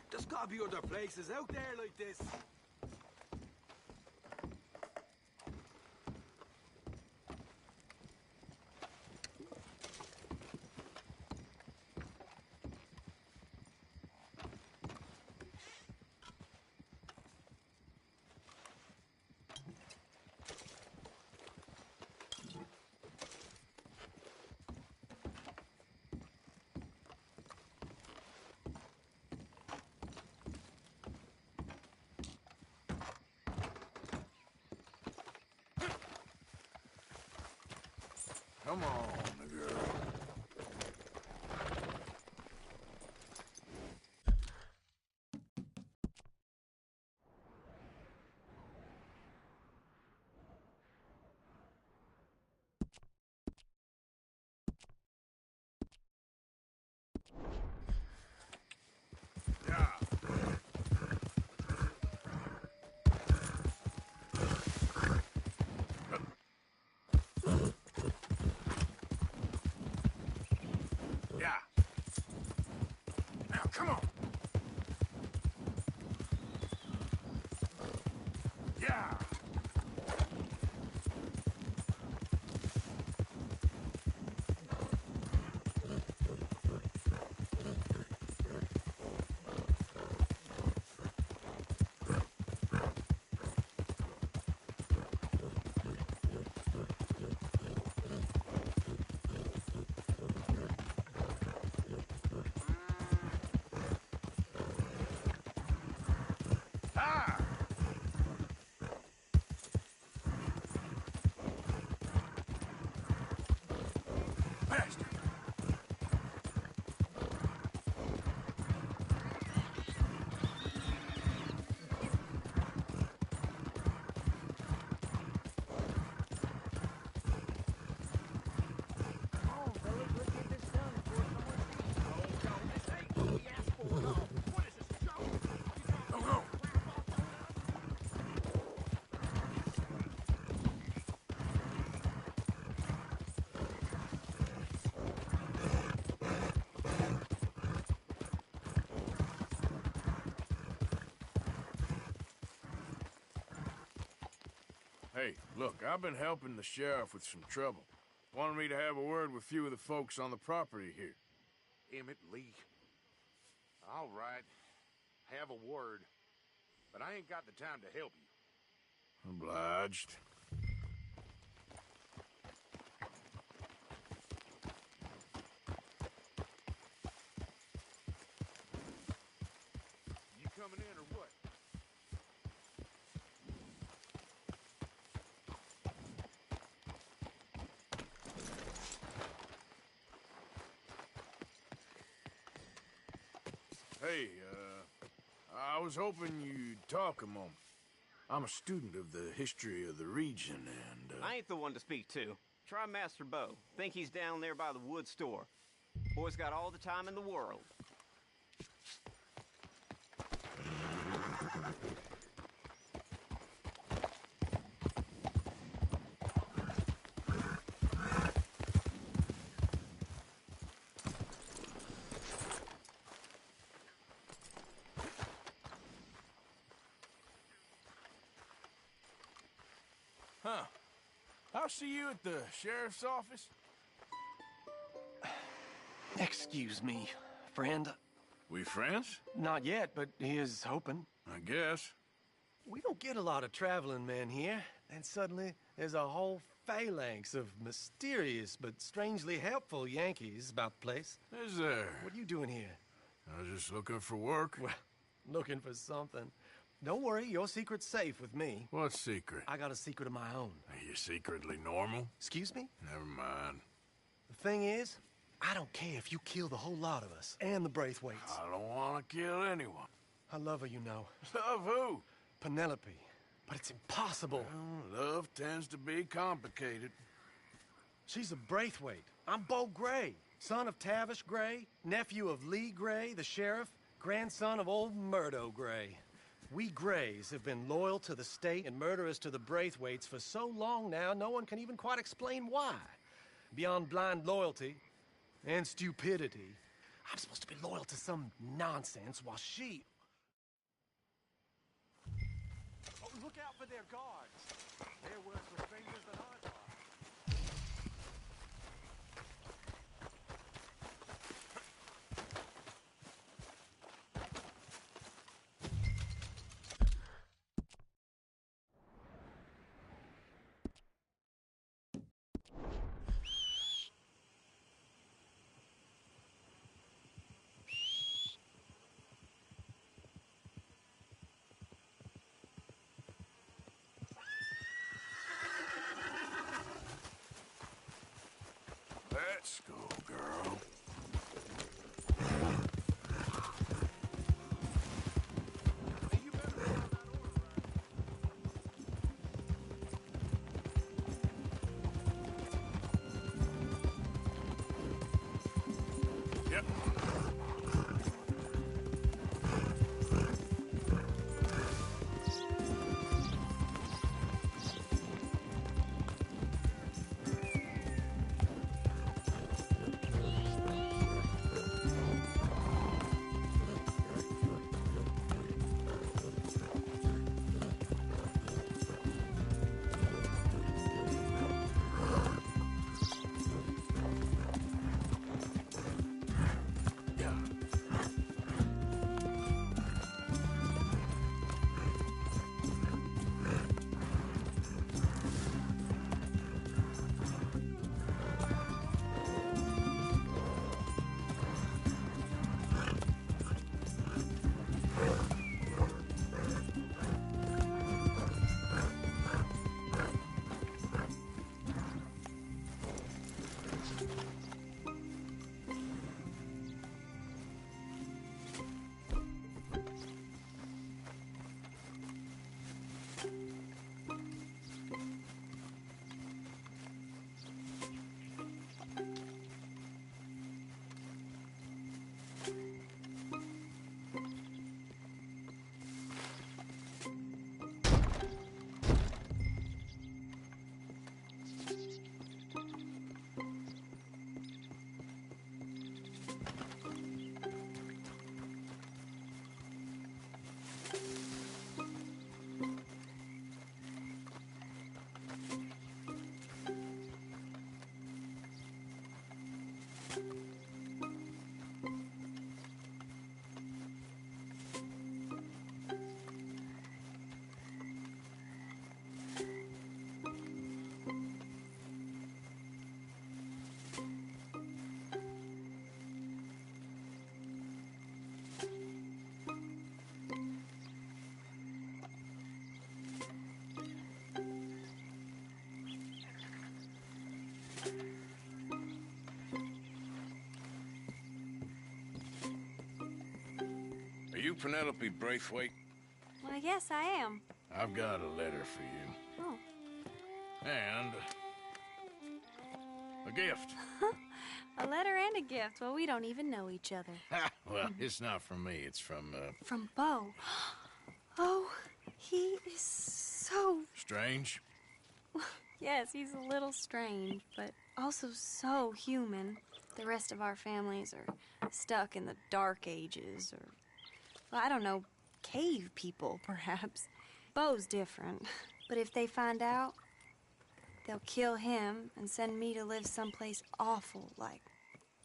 There's gotta be other places out there like this. Come on, girl. Come on. Yeah. Hey, look, I've been helping the sheriff with some trouble. Wanted me to have a word with a few of the folks on the property here. Emmett Lee. All right. Have a word. But I ain't got the time to help you. Obliged. You coming in or what? Hey, I was hoping you'd talk a moment. I'm a student of the history of the region, and, I ain't the one to speak to. Try Master Bo. Think he's down there by the wood store. Boy's got all the time in the world. Huh. I'll see you at the sheriff's office. Excuse me, friend. We friends? Not yet, but he is hoping. I guess. We don't get a lot of traveling men here, and suddenly there's a whole phalanx of mysterious but strangely helpful Yankees about the place. Is there? What are you doing here? I was just looking for work. Well, looking for something. Don't worry, your secret's safe with me. What secret? I got a secret of my own. Are you secretly normal? Excuse me? Never mind. The thing is, I don't care if you kill the whole lot of us and the Braithwaites. I don't want to kill anyone. I love her, you know. Love who? Penelope. But it's impossible. Well, love tends to be complicated. She's a Braithwaite. I'm Bo Gray, son of Tavish Gray, nephew of Lee Gray, the sheriff, grandson of old Murdo Gray. We Grays have been loyal to the state and murderous to the Braithwaites for so long now, no one can even quite explain why. Beyond blind loyalty and stupidity, I'm supposed to be loyal to some nonsense while she... Oh, look out for their guards. They're worse with strangers than ours are. Let's go, girl. Yep. Penelope Braithwaite? Well, yes, I am. I've got a letter for you. Oh. And a gift. A letter and a gift. Well, we don't even know each other. Well, it's not from me. It's from, From Bo. Oh, he is so... Strange? Yes, he's a little strange, but also so human. The rest of our families are stuck in the Dark Ages, or, well, I don't know, cave people, perhaps. Bo's different, but if they find out, they'll kill him and send me to live someplace awful like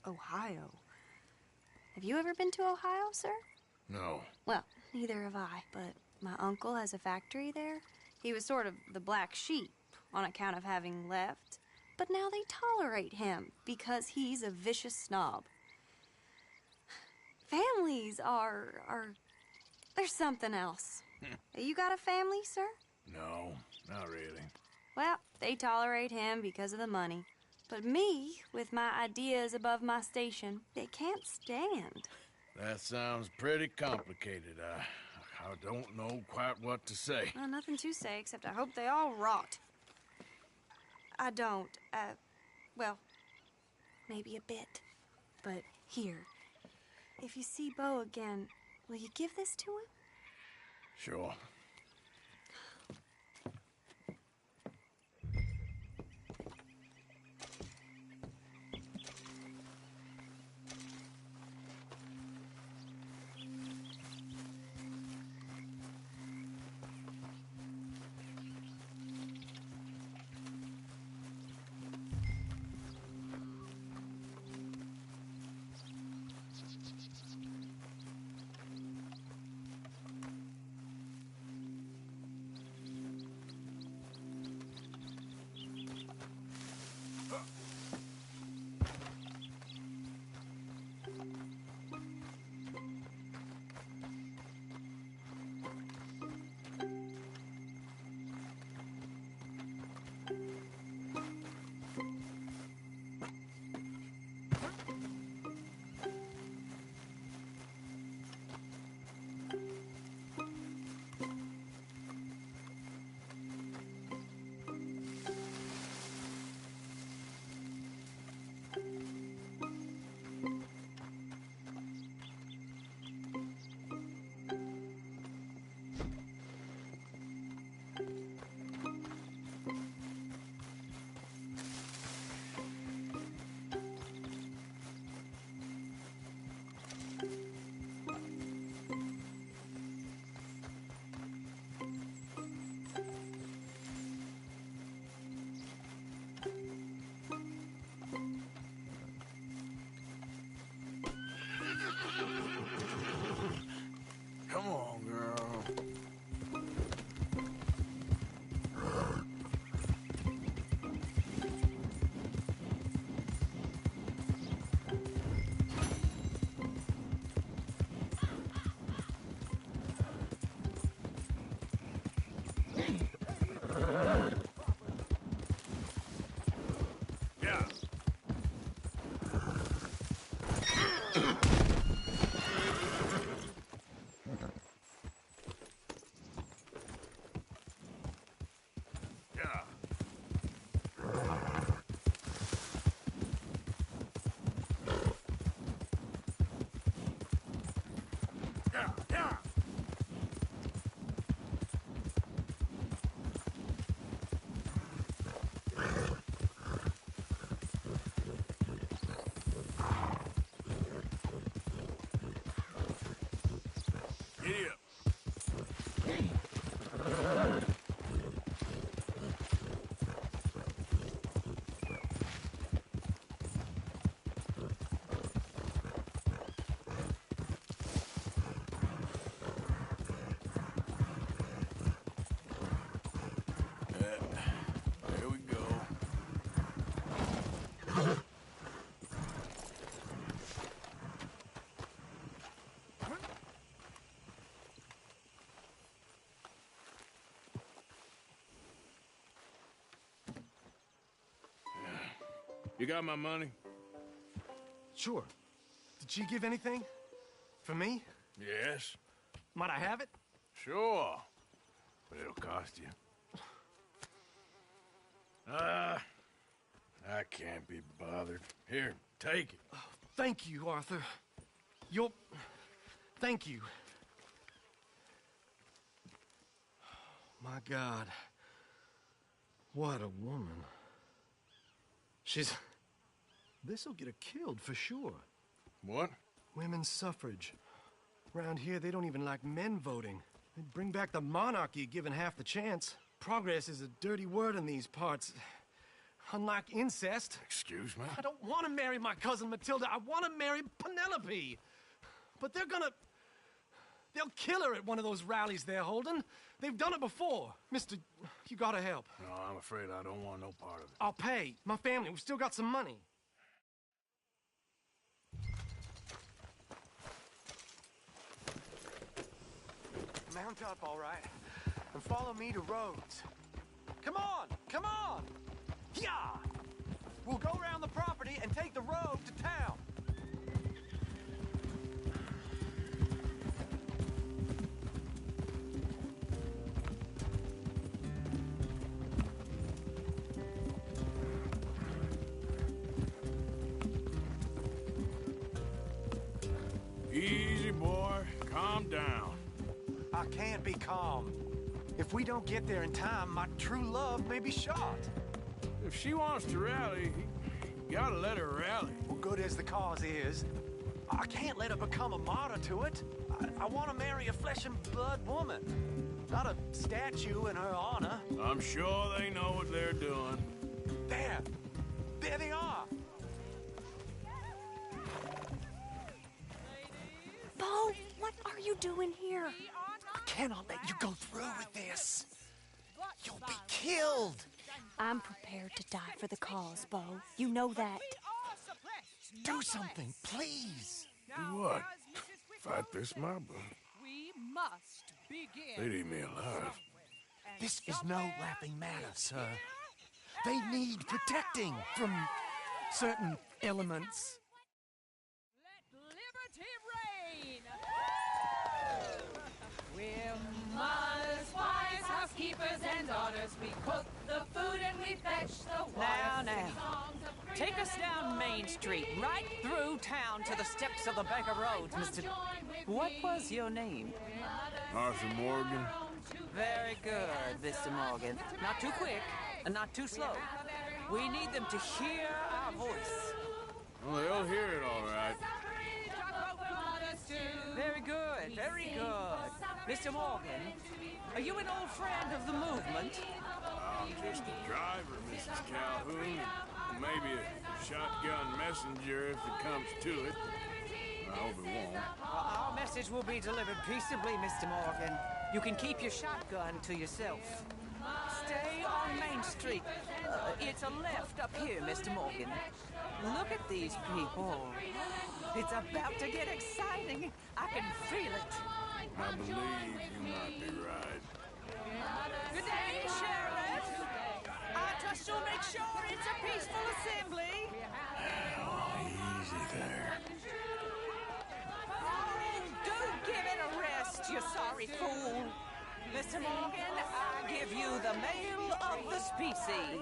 Ohio. Have you ever been to Ohio, sir? No. Well, neither have I, but my uncle has a factory there. He was sort of the black sheep on account of having left, but now they tolerate him because he's a vicious snob. Families there's something else. You got a family, sir? No, not really. Well, they tolerate him because of the money. But me, with my ideas above my station, they can't stand. That sounds pretty complicated. I don't know quite what to say. Well, nothing to say, except I hope they all rot. I don't, well, maybe a bit. But here, if you see Bo again, will you give this to him? Sure. Come on, girl. Yeah. Giddy up. There we go. You got my money? Sure. Did she give anything? For me? Yes. Might I have it? Sure. But it'll cost you. I can't be bothered. Here, take it. Oh, thank you, Arthur. Thank you. My God. What a woman. This'll get her killed for sure. What? Women's suffrage. Around here, they don't even like men voting. They'd bring back the monarchy given half the chance. Progress is a dirty word in these parts. Unlike incest. Excuse me? I don't want to marry my cousin Matilda. I want to marry Penelope. But they'll kill her at one of those rallies they're holding. They've done it before. Mister, you gotta help. No, I'm afraid I don't want no part of it. I'll pay. My family, we've still got some money. Mount up, all right, and follow me to Rhodes. Come on! Come on! Yeah! We'll go around the property and take the road to town. Easy, boy. Calm down. I can't be calm. If we don't get there in time, my true love may be shot. If she wants to rally, you gotta let her rally. Well, good as the cause is, I can't let her become a martyr to it. I want to marry a flesh and blood woman, not a statue in her honor. I'm sure they know what they're doing. There they are. Bo, what are you doing here? I cannot let you go through with this. You'll be killed. I'm prepared to die for the cause, Bo. You know that. Do something, please. Do what? Fight this mob? We must begin. They'd eat me alive. This is no laughing matter, sir. They need protecting from certain elements. Let liberty reign. We're mothers, wives, housekeepers, and daughters. We cook the food and we fetch the water. Now. Take us down Main Street, right through town to the steps of the Baker Road, Mr. What was your name? Arthur Morgan. Very good, Mr. Morgan. Not too quick, and not too slow. We need them to hear our voice. Well, they'll hear it all right. Very good, very good. Mr. Morgan, are you an old friend of the movement? I'm just a driver, Mrs. Calhoun. Maybe a shotgun messenger if it comes to it. I hope it won't. Well, our message will be delivered peaceably, Mr. Morgan. You can keep your shotgun to yourself. Stay on Main Street. It's a left up here, Mr. Morgan. Look at these people. It's about to get exciting. I can feel it. I believe you might be right. Good day, Sheriff. I trust you'll make sure it's a peaceful assembly. Easy there. Oh, do give it a rest, you sorry fool. Mr. Morgan, I give you the male of the species.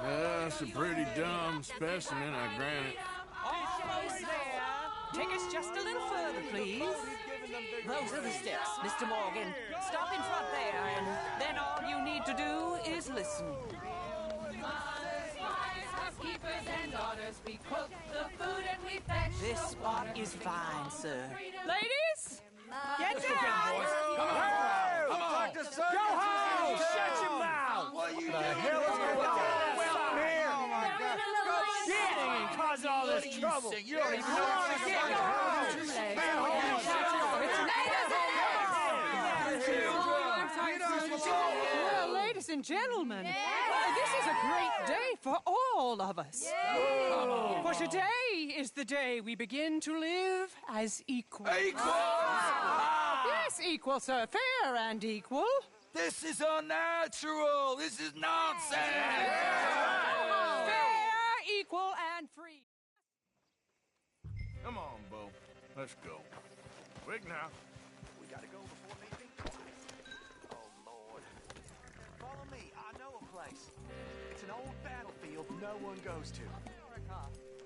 That's a pretty dumb specimen, I grant it. Almost there. Take us just a little further, please. Those are the steps, Mr. Morgan. Stop in front there, and then all you need to do is listen. This spot is fine, sir. Ladies, get down! Come on! Come on! Go home! Shut your mouth! What the hell is going on here? Oh my God! Shit! And causing all this trouble. You don't even know what's going Well, ladies and gentlemen, this is a great day for all of us. For today is the day we begin to live as equals. Equals? Yes, equal, sir. Fair and equal. This is unnatural. This is nonsense. Fair, equal, and free. Come on, Bo. Let's go. Quick now. We gotta go. everyone goes to. America,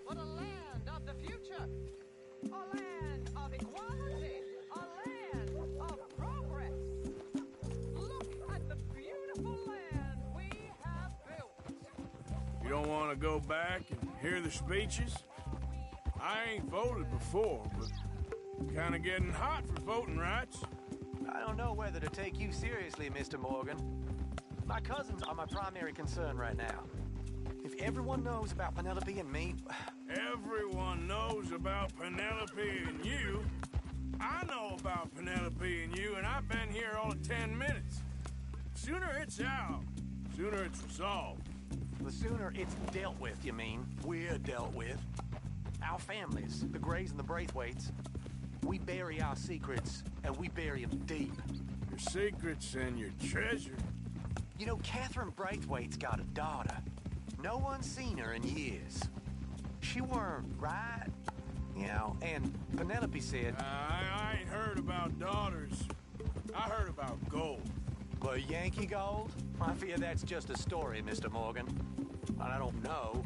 but a land of the future. A land of equality. A land of progress. Look at the beautiful land we have built. You don't want to go back and hear the speeches? I ain't voted before, but kind of getting hot for voting rights. I don't know whether to take you seriously, Mr. Morgan. My cousins are my primary concern right now. If everyone knows about Penelope and me... Everyone knows about Penelope and you. I know about Penelope and you, and I've been here all of 10 minutes. Sooner it's out, sooner it's resolved. The sooner it's dealt with, you mean? We're dealt with. Our families, the Grays and the Braithwaites, we bury our secrets, and we bury them deep. Your secrets and your treasure. You know, Catherine Braithwaite's got a daughter. No one's seen her in years. She weren't right, you know, and Penelope said... I ain't heard about daughters. I heard about gold. But Yankee gold? I fear that's just a story, Mr. Morgan. And I don't know.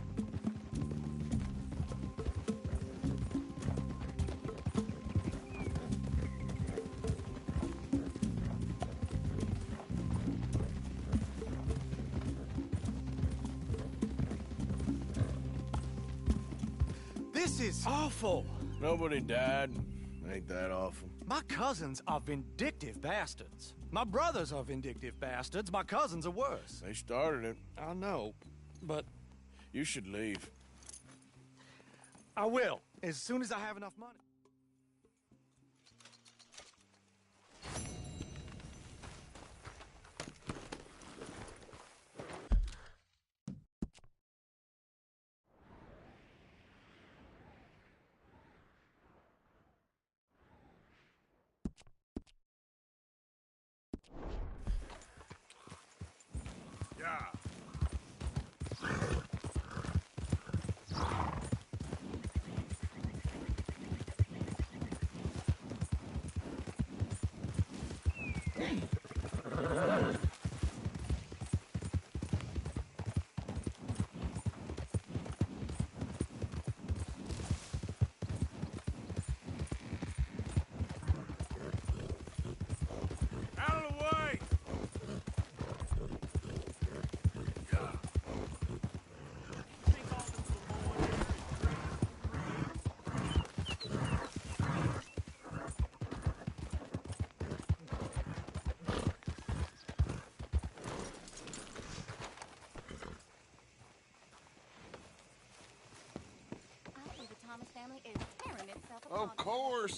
This is awful. Nobody died. Ain't that awful? My cousins are vindictive bastards. My brothers are vindictive bastards. My cousins are worse. They started it. I know, but... You should leave. I will, as soon as I have enough money.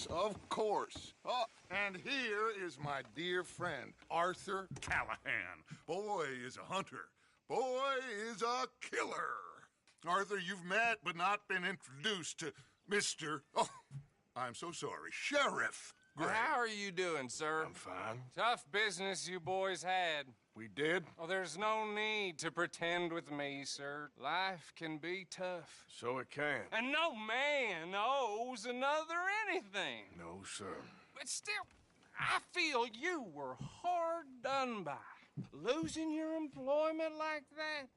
Of course. Oh, and here is my dear friend, Arthur Callahan. Boy is a hunter. Boy is a killer. Arthur, you've met but not been introduced to Mr. Oh, I'm so sorry, Sheriff Gray. How are you doing, sir? I'm fine. Tough business you boys had. We did? Oh, there's no need to pretend with me, sir. Life can be tough. So it can. And no man owes another anything. No, sir. But still, I feel you were hard done by. Losing your employment like that.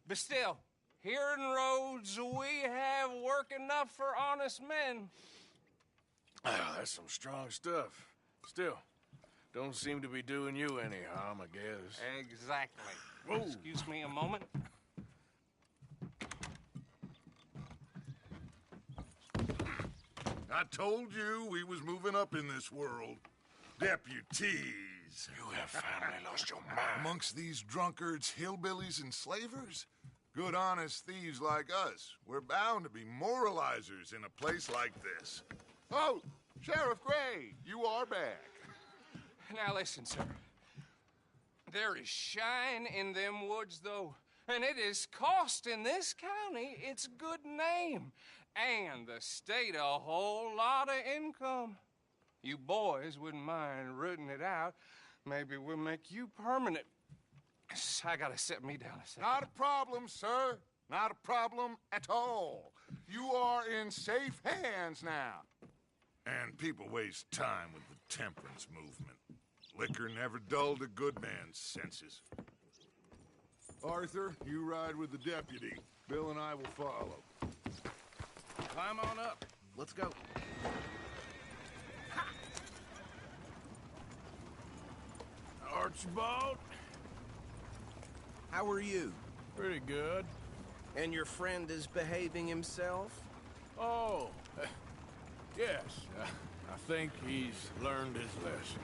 But still, here in Rhodes, we have work enough for honest men. That's some strong stuff. Still, don't seem to be doing you any harm, I guess. Exactly. Whoa. Excuse me a moment. I told you we was moving up in this world. Deputies. You have finally lost your mind. Amongst these drunkards, hillbillies, and slavers? Good, honest thieves like us. We're bound to be moralizers in a place like this. Oh, Sheriff Gray, you are back. Now listen, sir. There is shine in them woods, though, and it is costing this county its good name and the state a whole lot of income. You boys wouldn't mind rooting it out. Maybe we'll make you permanent. I gotta sit me down a second. Not a problem, sir. Not a problem at all. You are in safe hands now. And people waste time with the temperance movement. Liquor never dulled a good man's senses. Arthur, you ride with the deputy. Bill and I will follow. Climb on up. Let's go. Archibald? How are you? Pretty good. And your friend is behaving himself? Oh, yes. I think he's learned his lesson.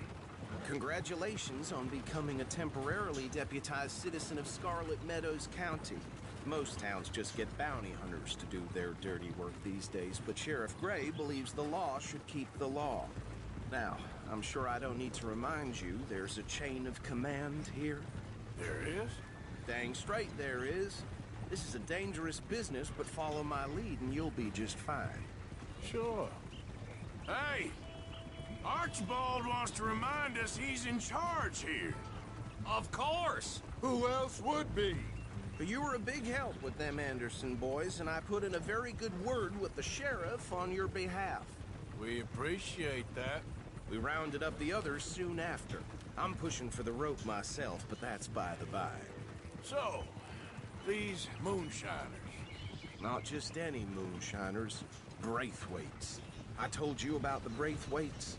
Congratulations on becoming a temporarily deputized citizen of Scarlet Meadows County. Most towns just get bounty hunters to do their dirty work these days, but Sheriff Gray believes the law should keep the law. Now, I'm sure I don't need to remind you there's a chain of command here. There is? Dang straight there is. This is a dangerous business, but follow my lead and you'll be just fine. Sure. Hey! Archibald wants to remind us he's in charge here. Of course! Who else would be? But you were a big help with them Anderson boys, and I put in a very good word with the sheriff on your behalf. We appreciate that. We rounded up the others soon after. I'm pushing for the rope myself, but that's by the by. So, these moonshiners. Not just any moonshiners, Braithwaites. I told you about the Braithwaites?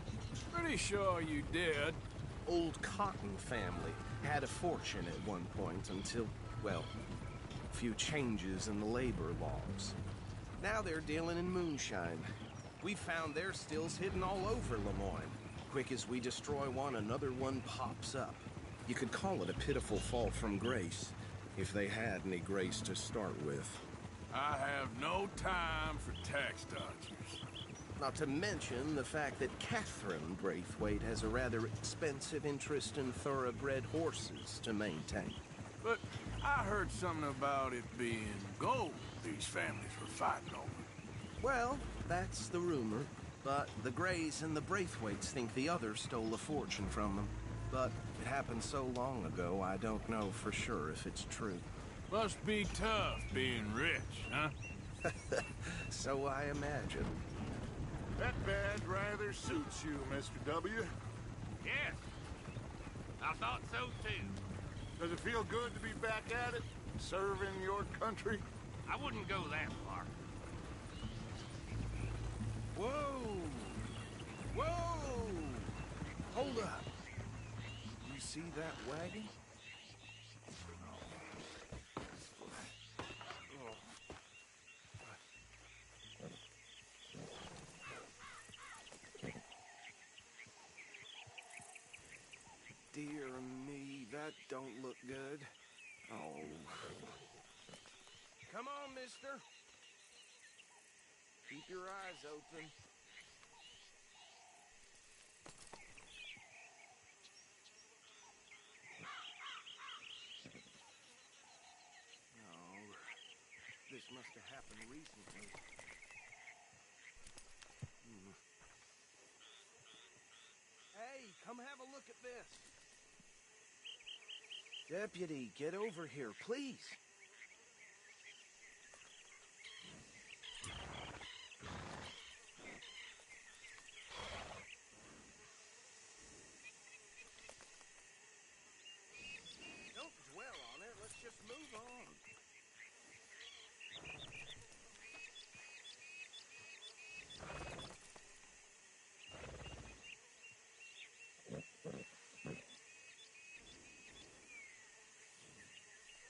Pretty sure you did. Old Cotton family had a fortune at one point until, well, a few changes in the labor laws. Now they're dealing in moonshine. We found their stills hidden all over Lemoyne. Quick as we destroy one, another one pops up. You could call it a pitiful fall from grace, if they had any grace to start with. I have no time for tax dodgers. Not to mention the fact that Catherine Braithwaite has a rather expensive interest in thoroughbred horses to maintain. But I heard something about it being gold these families were fighting over. Well, that's the rumor. But the Grays and the Braithwaites think the others stole a fortune from them. But it happened so long ago, I don't know for sure if it's true. Must be tough being rich, huh? So I imagine. That badge rather suits you, Mr. W. Yes. I thought so, too. Does it feel good to be back at it? Serving your country? I wouldn't go that far. Whoa! Whoa! Hold up. You see that wagon? Dear me, that don't look good. Oh. Come on, mister. Keep your eyes open. Oh, this must have happened recently. Hey, come have a look at this. Deputy, get over here, please. Don't dwell on it. Let's just move on.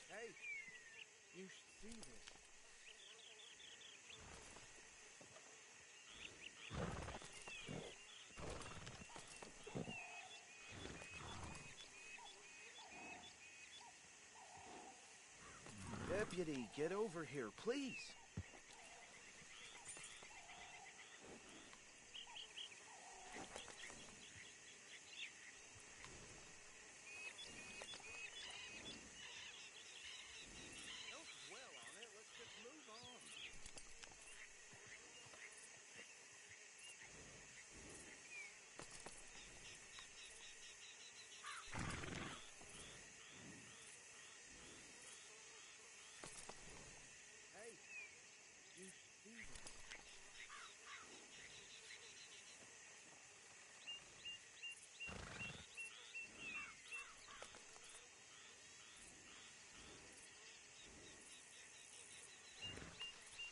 Hey, you should see this. Deputy, get over here, please. Don't dwell on it. Let's just move on. Hey,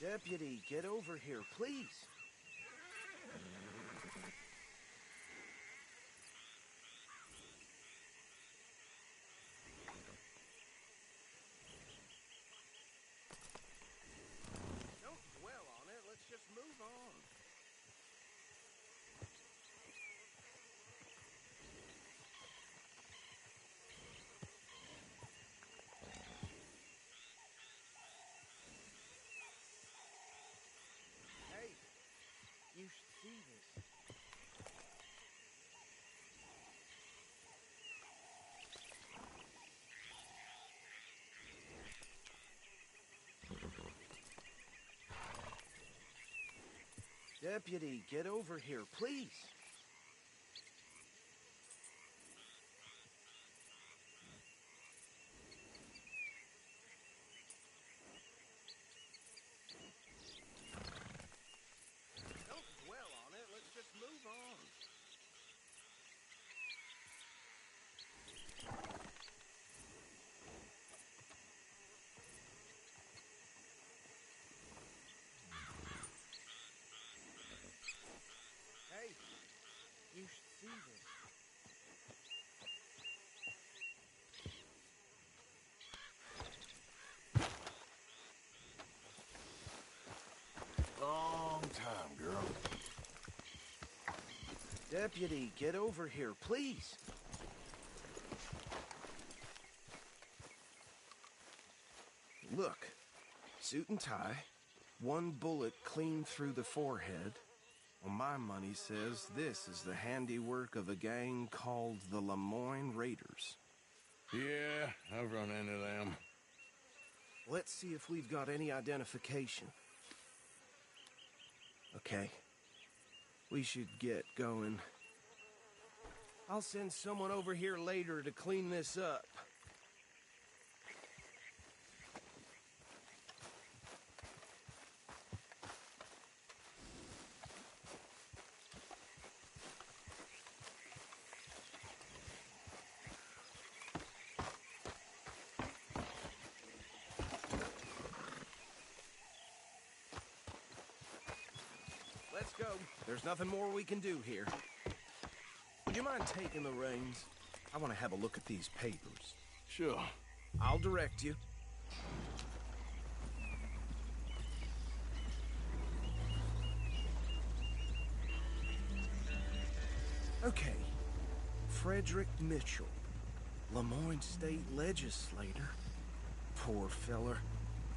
Deputy, get over here, please. Don't dwell on it. Let's just move on. Hey, you should see this. Deputy, get over here, please. Don't dwell on it. Let's just move on. Hey, you should see this. Long time, girl. Deputy, get over here, please. Look, suit and tie, one bullet clean through the forehead. Well, my money says this is the handiwork of a gang called the Lemoyne Raiders. Yeah, I've run into them. Let's see if we've got any identification. Okay. We should get going. I'll send someone over here later to clean this up. Let's go. There's nothing more we can do here. Would you mind taking the reins? I want to have a look at these papers. Sure. I'll direct you. Okay. Frederick Mitchell, Lemoyne State Legislator. Poor feller.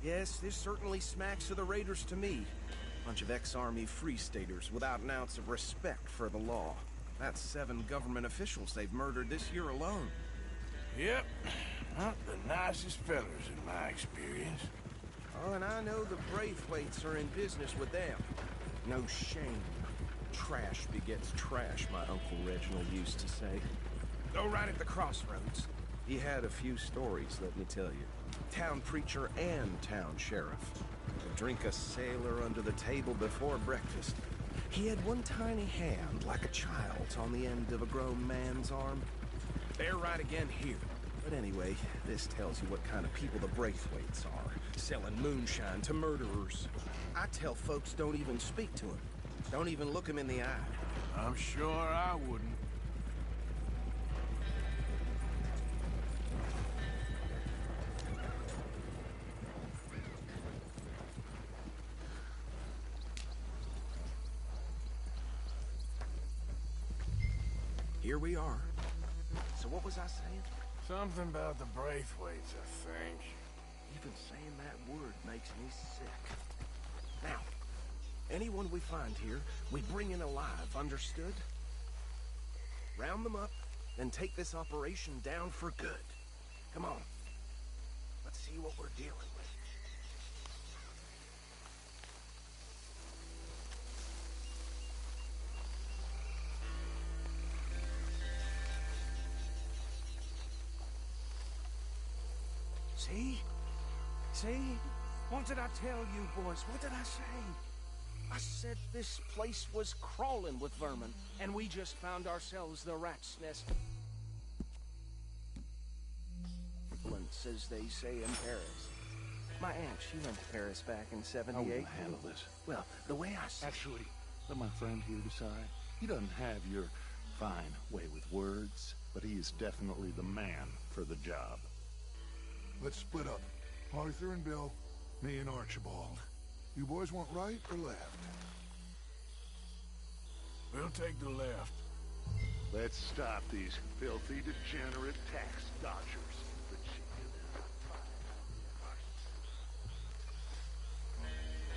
Yes, this certainly smacks of the Raiders to me. Bunch of ex-Army Free Staters without an ounce of respect for the law. That's 7 government officials they've murdered this year alone. Yep. Not the nicest fellers in my experience. Oh, and I know the Braithwaites are in business with them. No shame. Trash begets trash, my Uncle Reginald used to say. Go right at the crossroads. He had a few stories, let me tell you. Town preacher and town sheriff. Would drink a sailor under the table before breakfast. He had one tiny hand, like a child's, on the end of a grown man's arm. They're right again here. But anyway, this tells you what kind of people the Braithwaites are. Selling moonshine to murderers. I tell folks don't even speak to him. Don't even look him in the eye. I'm sure I wouldn't. Here we are. So what was I saying? Something about the Braithwaites, I think. Even saying that word makes me sick. Now, anyone we find here, we bring in alive, understood? Round them up, then take this operation down for good. Come on. Let's see what we're dealing with. See? See? What did I tell you, boys? What did I say? I said this place was crawling with vermin, and we just found ourselves the rat's nest. As they say in Paris. My aunt, she went to Paris back in How '78. will you handle this? Well, the way I see... Actually, let my friend here decide. He doesn't have your fine way with words, but he is definitely the man for the job. Let's split up. Arthur and Bill, me and Archibald. You boys want right or left? We'll take the left. Let's stop these filthy, degenerate tax dodgers.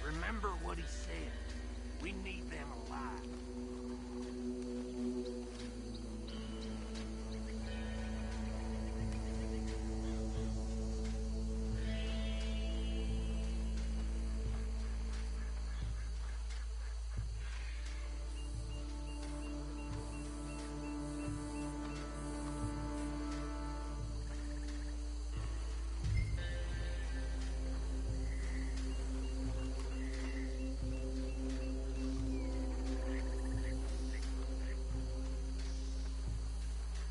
Remember what he said. We need them alive.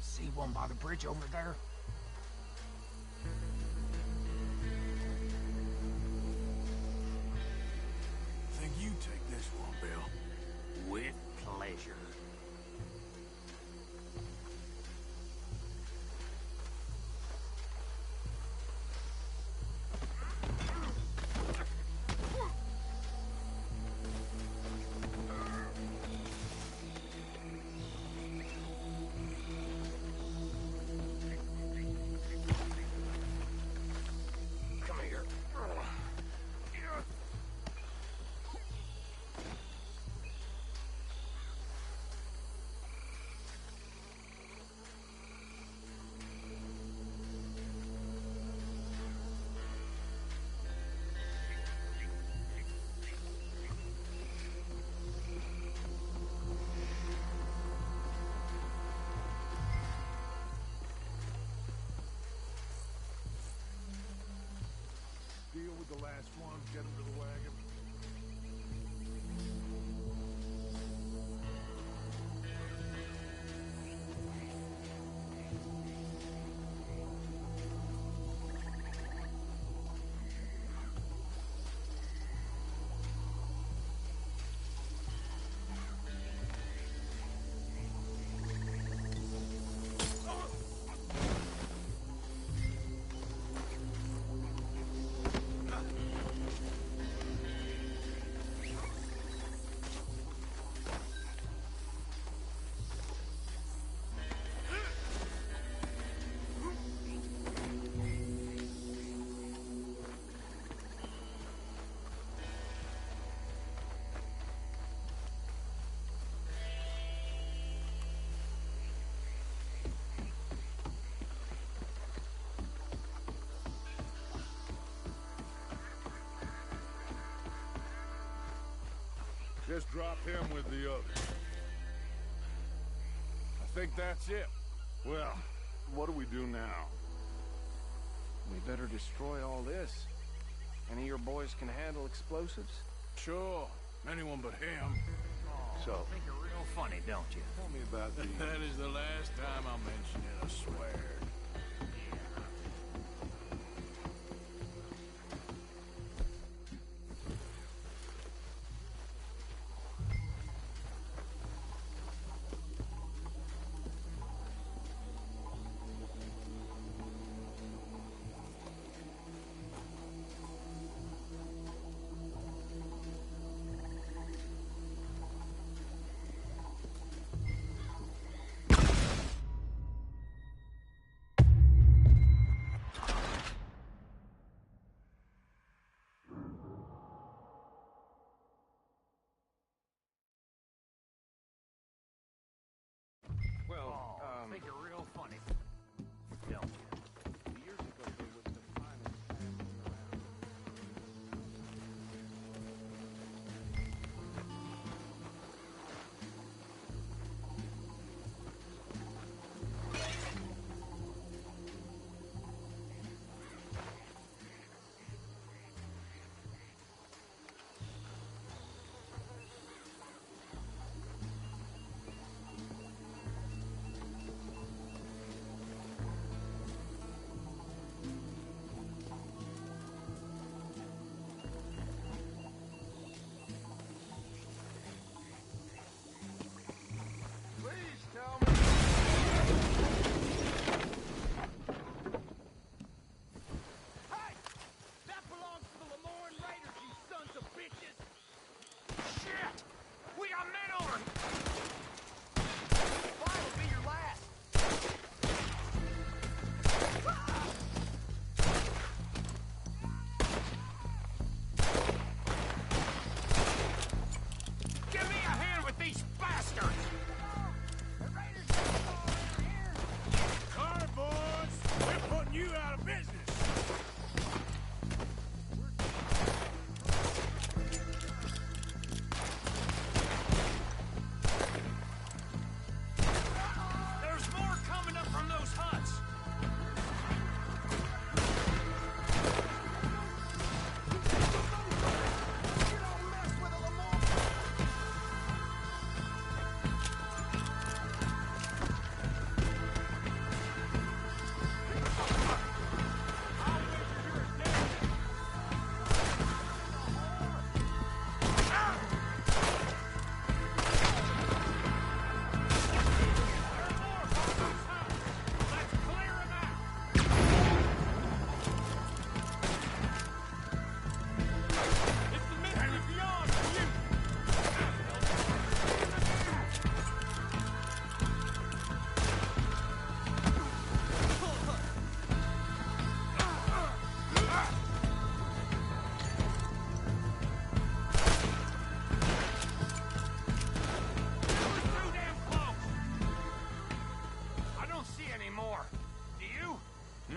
See one by the bridge over there? Think you take this one, Bill. With pleasure. Come here. Deal with the last one, get him to the wagon. Just drop him with the others. I think that's it. Well, what do we do now? We better destroy all this. Any of your boys can handle explosives? Sure. Anyone but him. So, I think you're real funny, don't you? tell me about the... That is the last time I'll mention it, I swear.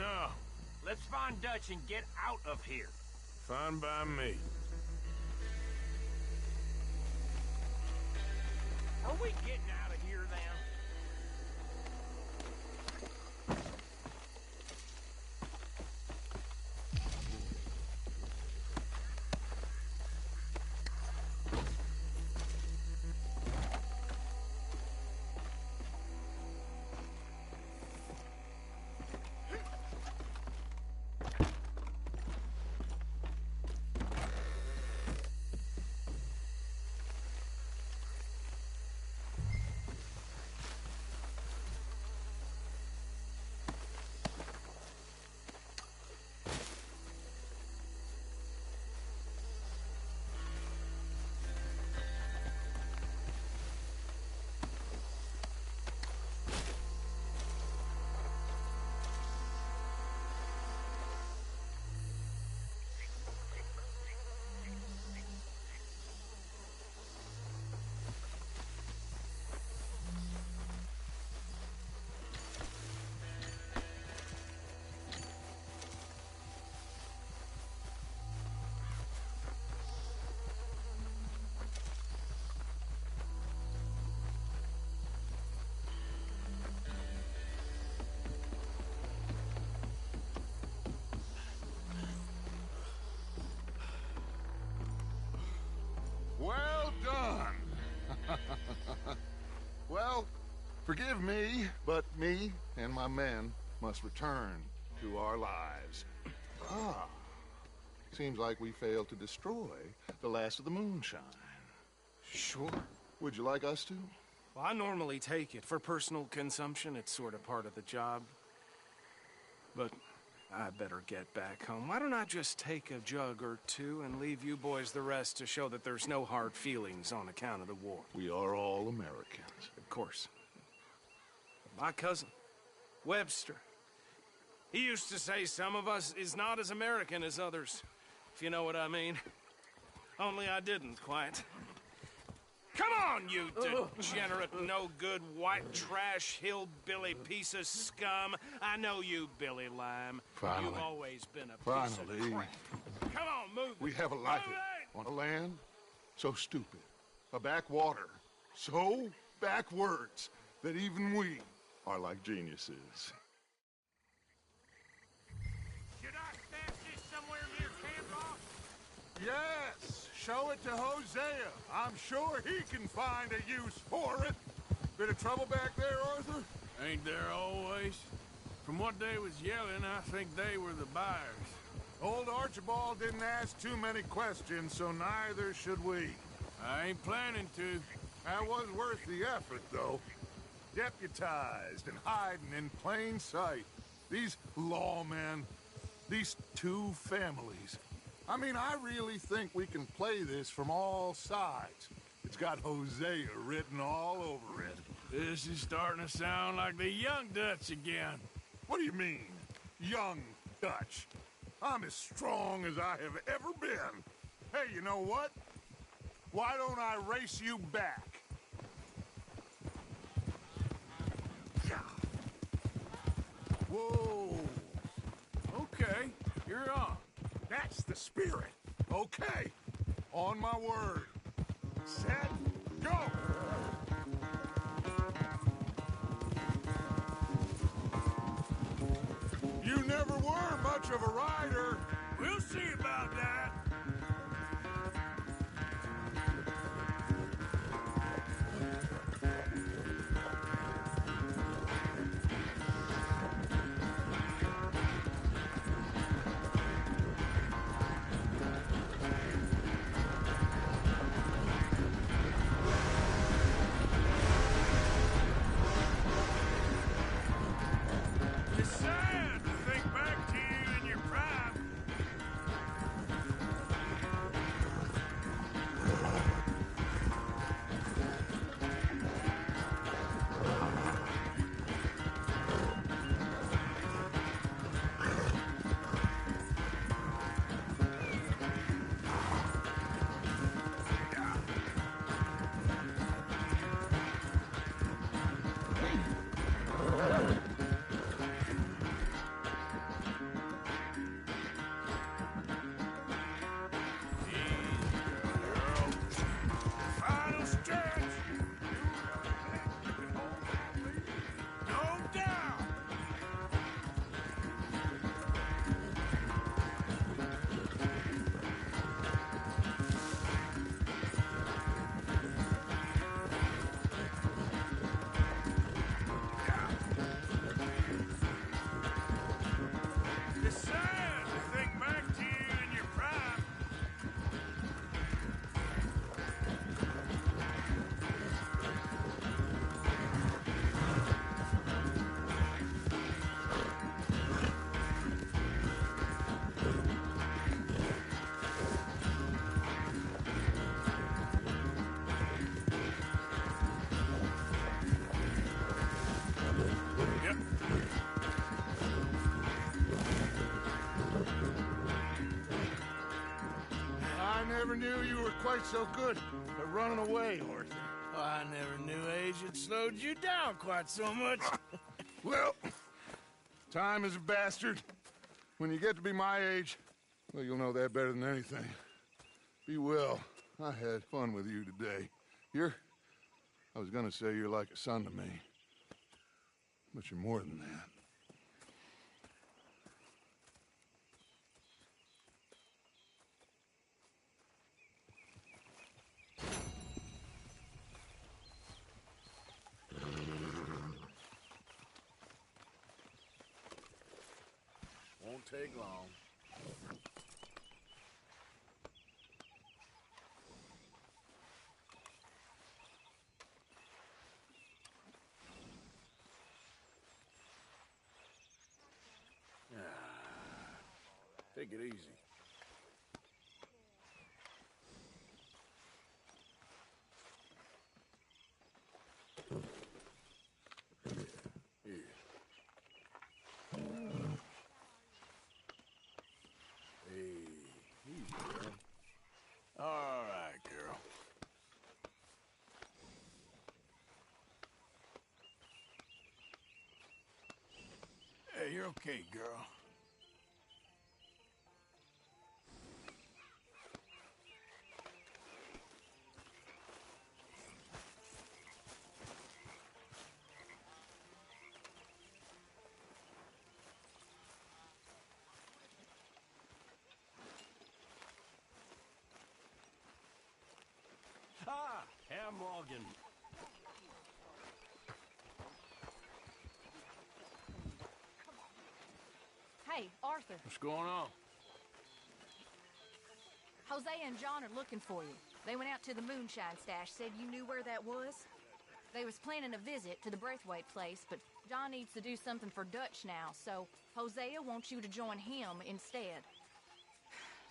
No. Let's find Dutch and get out of here. Fine by me. Are we getting out of here then? Well done. Well, forgive me, but me and my men must return to our lives. Ah, seems like we failed to destroy the last of the moonshine. Sure. Would you like us to? Well, I normally take it. For personal consumption, it's sort of part of the job. But I better get back home. Why don't I just take a jug or two and leave you boys the rest to show that there's no hard feelings on account of the war? We are all Americans. Of course. My cousin, Webster, he used to say some of us is not as American as others, if you know what I mean. Only I didn't quite. Come on, you degenerate, no-good, white trash, hillbilly piece of scum. I know you, Billy Lime. Finally. You've always been a piece of crap. Come on, move We it. have a life Move on a land so stupid, a backwater so backwards that even we are like geniuses. Should I stash this somewhere near camp, boss? Yes! Show it to Hosea. I'm sure he can find a use for it. Bit of trouble back there, Arthur? Ain't there always? From what they was yelling, I think they were the buyers. Old Archibald didn't ask too many questions, so neither should we. I ain't planning to. That was worth the effort, though. Deputized and hiding in plain sight. These lawmen, these two families. I mean, I really think we can play this from all sides. It's got Hosea written all over it. This is starting to sound like the Young Dutch again. What do you mean, Young Dutch? I'm as strong as I have ever been. Hey, you know what? Why don't I race you back? Whoa. Okay, you're on. That's the spirit. Okay. On my word. Set, go! You never were much of a rider. We'll see about that. It's sad to think back to you in your prime. sad to think back to you in your prime. I never knew you were quite so good at running away, Arthur. I never knew age had slowed you down quite so much. Well, time is a bastard. When you get to be my age, well, you'll know that better than anything. Be well. I had fun with you today. I was gonna say you're like a son to me. But you're more than that. Won't take long. Take it easy. Here. Hey, easy, man. All right, girl. Hey, you're okay, girl. Ah, Herr Morgan. Hey, Arthur. What's going on? Jose and John are looking for you. They went out to the moonshine stash, said you knew where that was. They was planning a visit to the Braithwaite place, but John needs to do something for Dutch now, so Hosea wants you to join him instead.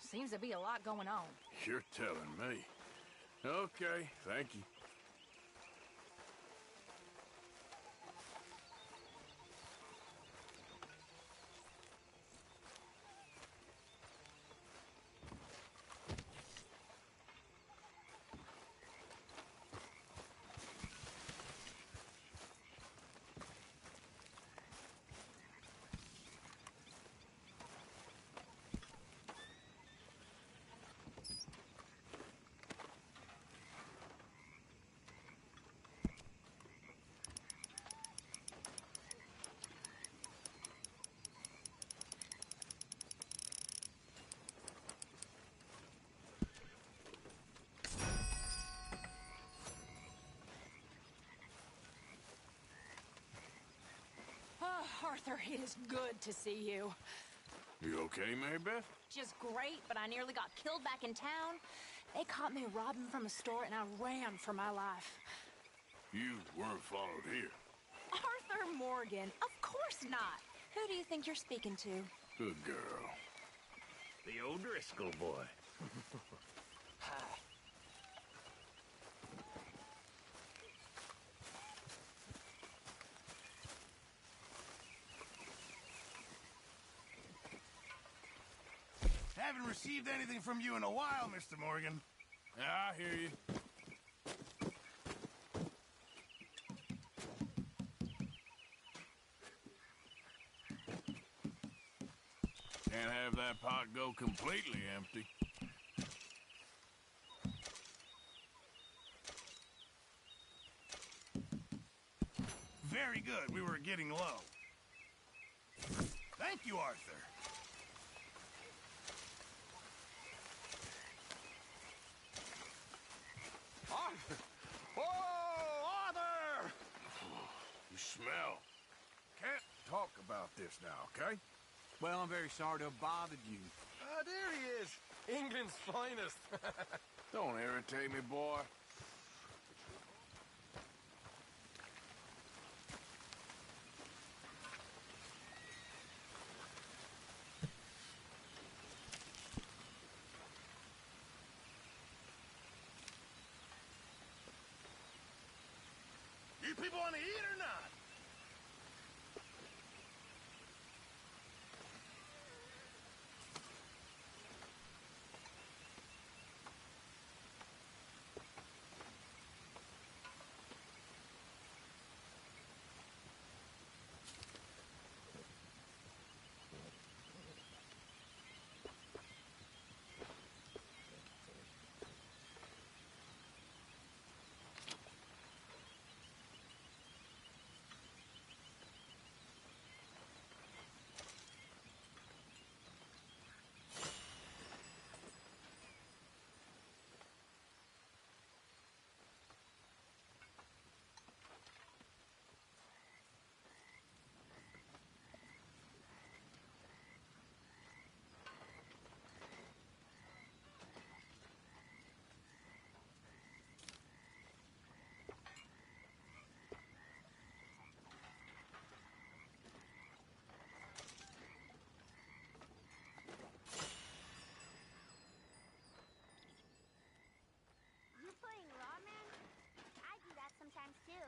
Seems to be a lot going on. You're telling me. Okay, thank you. Oh, Arthur, it is good to see you. You okay, Mary Beth? Just great, but I nearly got killed back in town. They caught me robbing from a store, and I ran for my life. You weren't followed here. Arthur Morgan, of course not. Who do you think you're speaking to? Good girl. The O'Driscoll boy. Hi. Haven't received anything from you in a while, Mr. Morgan. Yeah, I hear you. Can't have that pot go completely empty. Very good. We were getting low. Thank you, Arthur. Arthur! Oh, Arthur! You smell. Can't talk about this now, okay? Well, I'm very sorry to have bothered you. There he is. England's finest. Don't irritate me, boy. You people want to eat or not? You playing lawman? I do that sometimes too.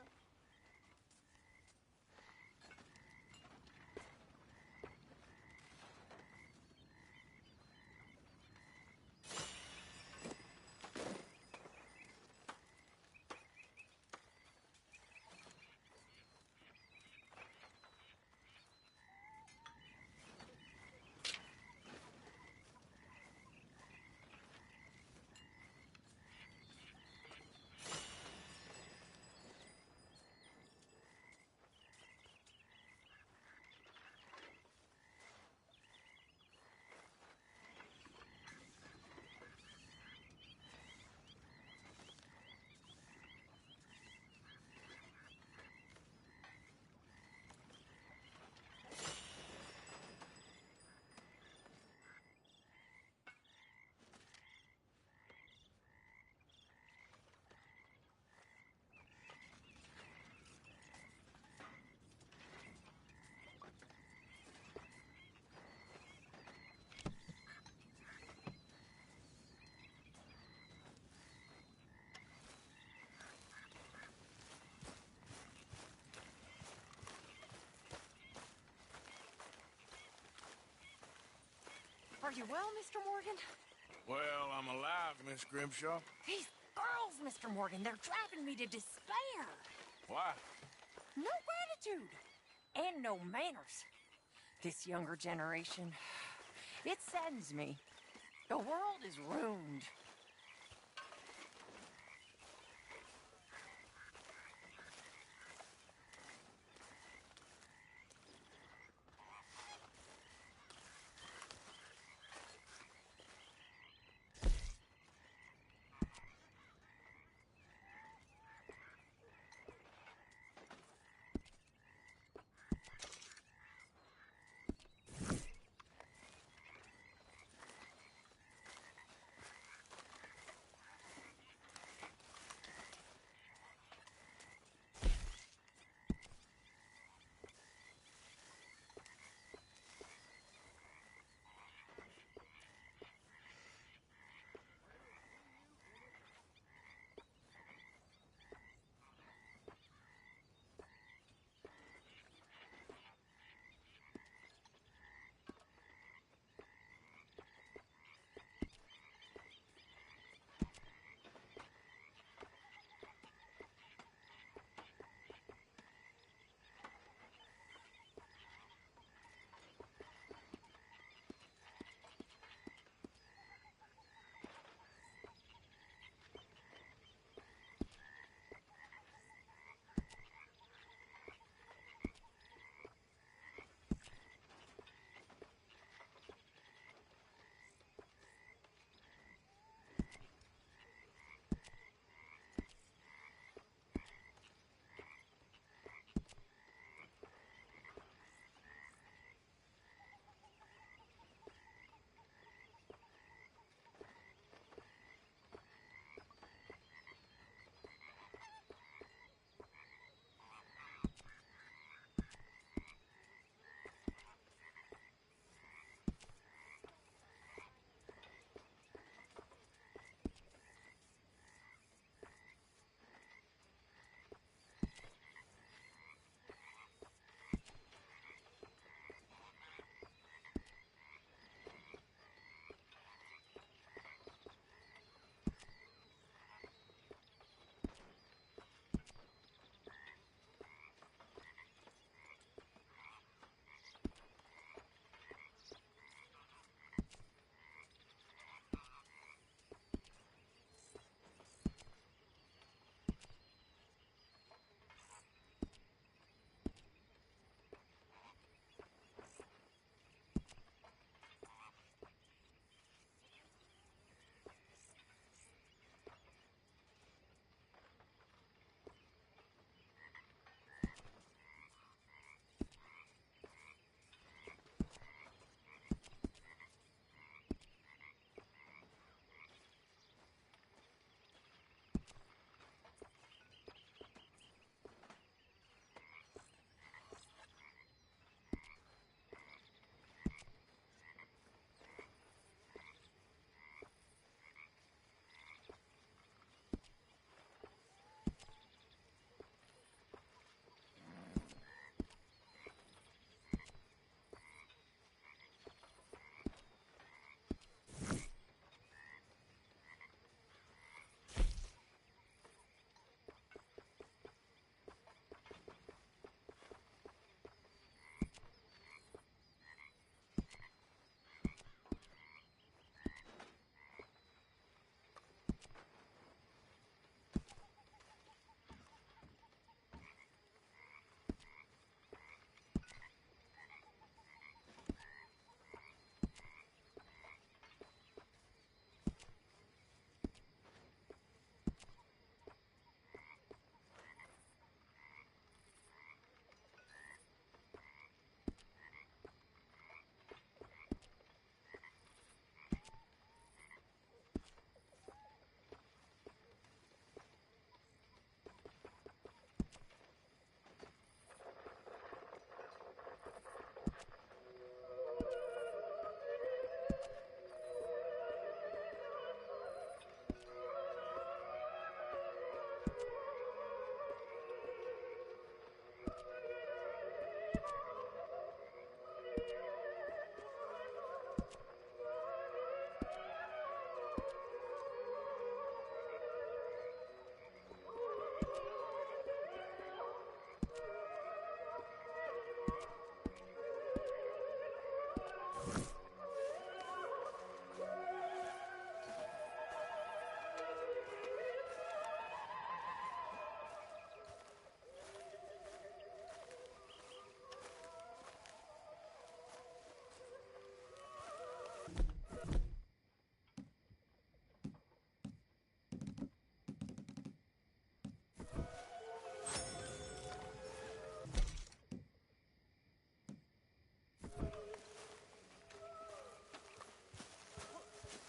Are you well, Mr. Morgan? Well, I'm alive, Miss Grimshaw. These girls, Mr. Morgan, they're driving me to despair. Why? No gratitude and no manners. This younger generation, it saddens me. The world is ruined.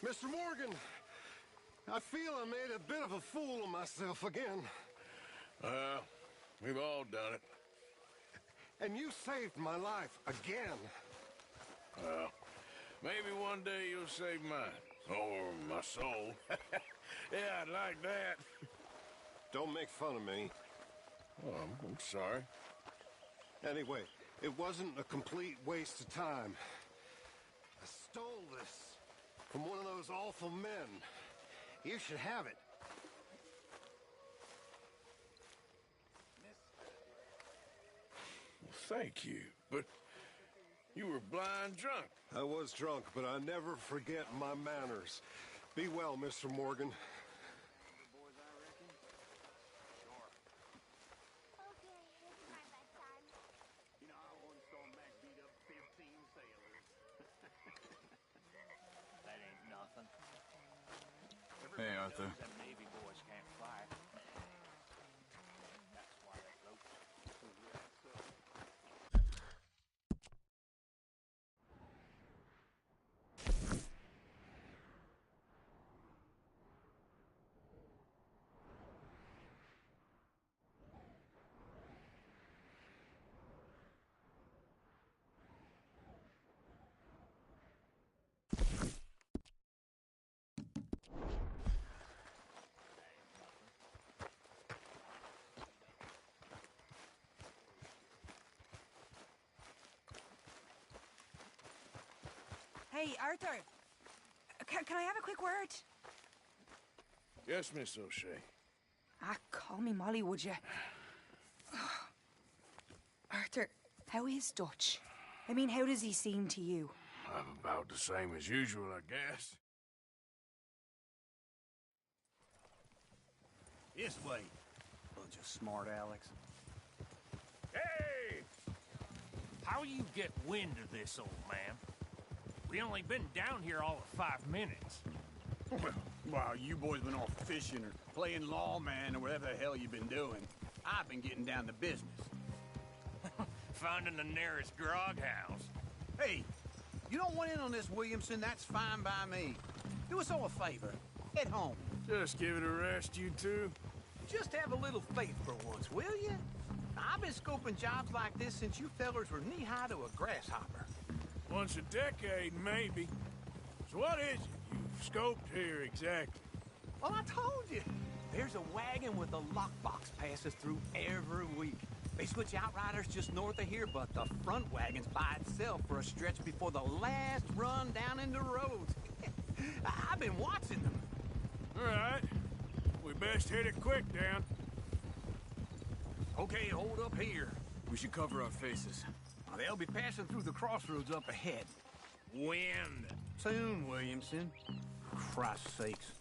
Mr. Morgan, I feel I made a bit of a fool of myself again. We've all done it. And you saved my life again. Well, maybe one day you'll save mine. Or my soul. Yeah, I'd like that. Don't make fun of me. Oh, I'm sorry. Anyway, it wasn't a complete waste of time. I stole this from one of those awful men. You should have it. Well, thank you, but you were blind drunk. I was drunk, but I never forget my manners. Be well, Mr. Morgan. Hey, Arthur. Hey, Arthur. Can I have a quick word? Yes, Miss O'Shea. Call me Molly, would you? Arthur, how is Dutch? I mean, how does he seem to you? I'm about the same as usual, I guess. This way. Bunch of smart Alex. Hey! How you get wind of this, old man? We only been down here all of 5 minutes. Well, while you boys been off fishing or playing lawman or whatever the hell you've been doing, I've been getting down to business. Finding the nearest grog house. Hey, you don't want in on this, Williamson, that's fine by me. Do us all a favor. Head home. Just give it a rest, you two. Just have a little faith for once, will you? I've been scoping jobs like this since you fellers were knee-high to a grasshopper. Once a decade, maybe. So what is it you've scoped here exactly? Well, I told you. There's a wagon with a lockbox passes through every week. They switch outriders just north of here, but the front wagon's by itself for a stretch before the last run down into roads. I've been watching them. All right. We best hit it quick, Dan. Okay, hold up here. We should cover our faces. They'll be passing through the crossroads up ahead. Wind. Soon, Williamson. Christ's sakes.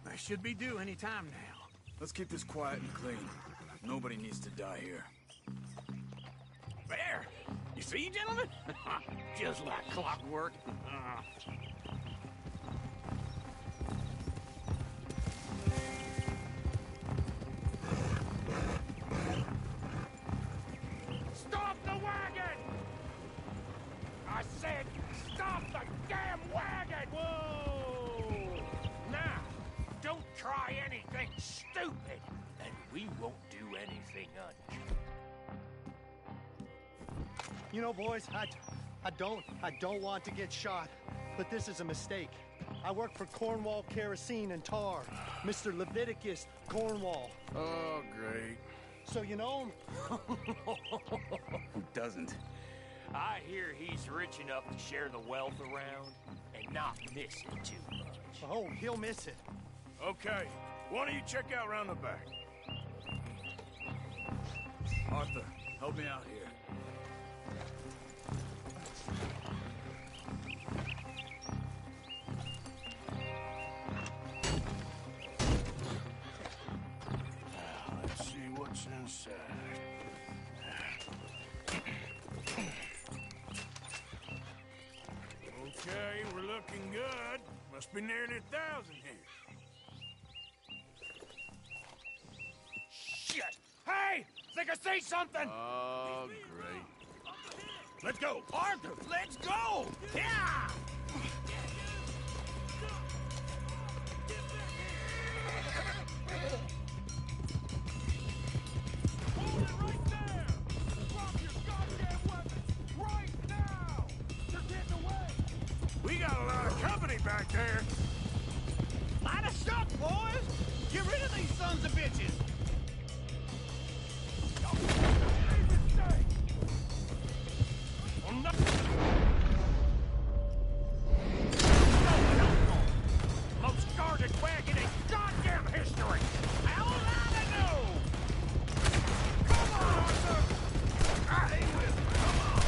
They should be due any time now. Let's keep this quiet and clean. Nobody needs to die here. There! You see, gentlemen? Just like clockwork. Stop the wagon! I said, stop the damn wagon! Whoa! Now, don't try anything stupid, and we won't do anything You know, boys, I don't want to get shot, but this is a mistake. I work for Cornwall Kerosene and Tar, Mr. Leviticus Cornwall. Oh, great. So you know him? Who doesn't? I hear he's rich enough to share the wealth around and not miss it too much. Oh, he'll miss it. Okay. Why don't you check out round the back? Arthur, help me out here. Let's see what's inside. Okay, we're looking good. Must be nearly 1,000 here. Shit! Hey! Think I see something! Oh, great. Let's go! Arthur, let's go! Yeah! We got a lot of company back there. Light a shot, boys! Get rid of these sons of bitches! Most guarded wagon in goddamn history! How will I know? Come on, Arthur! I hate this! Come on!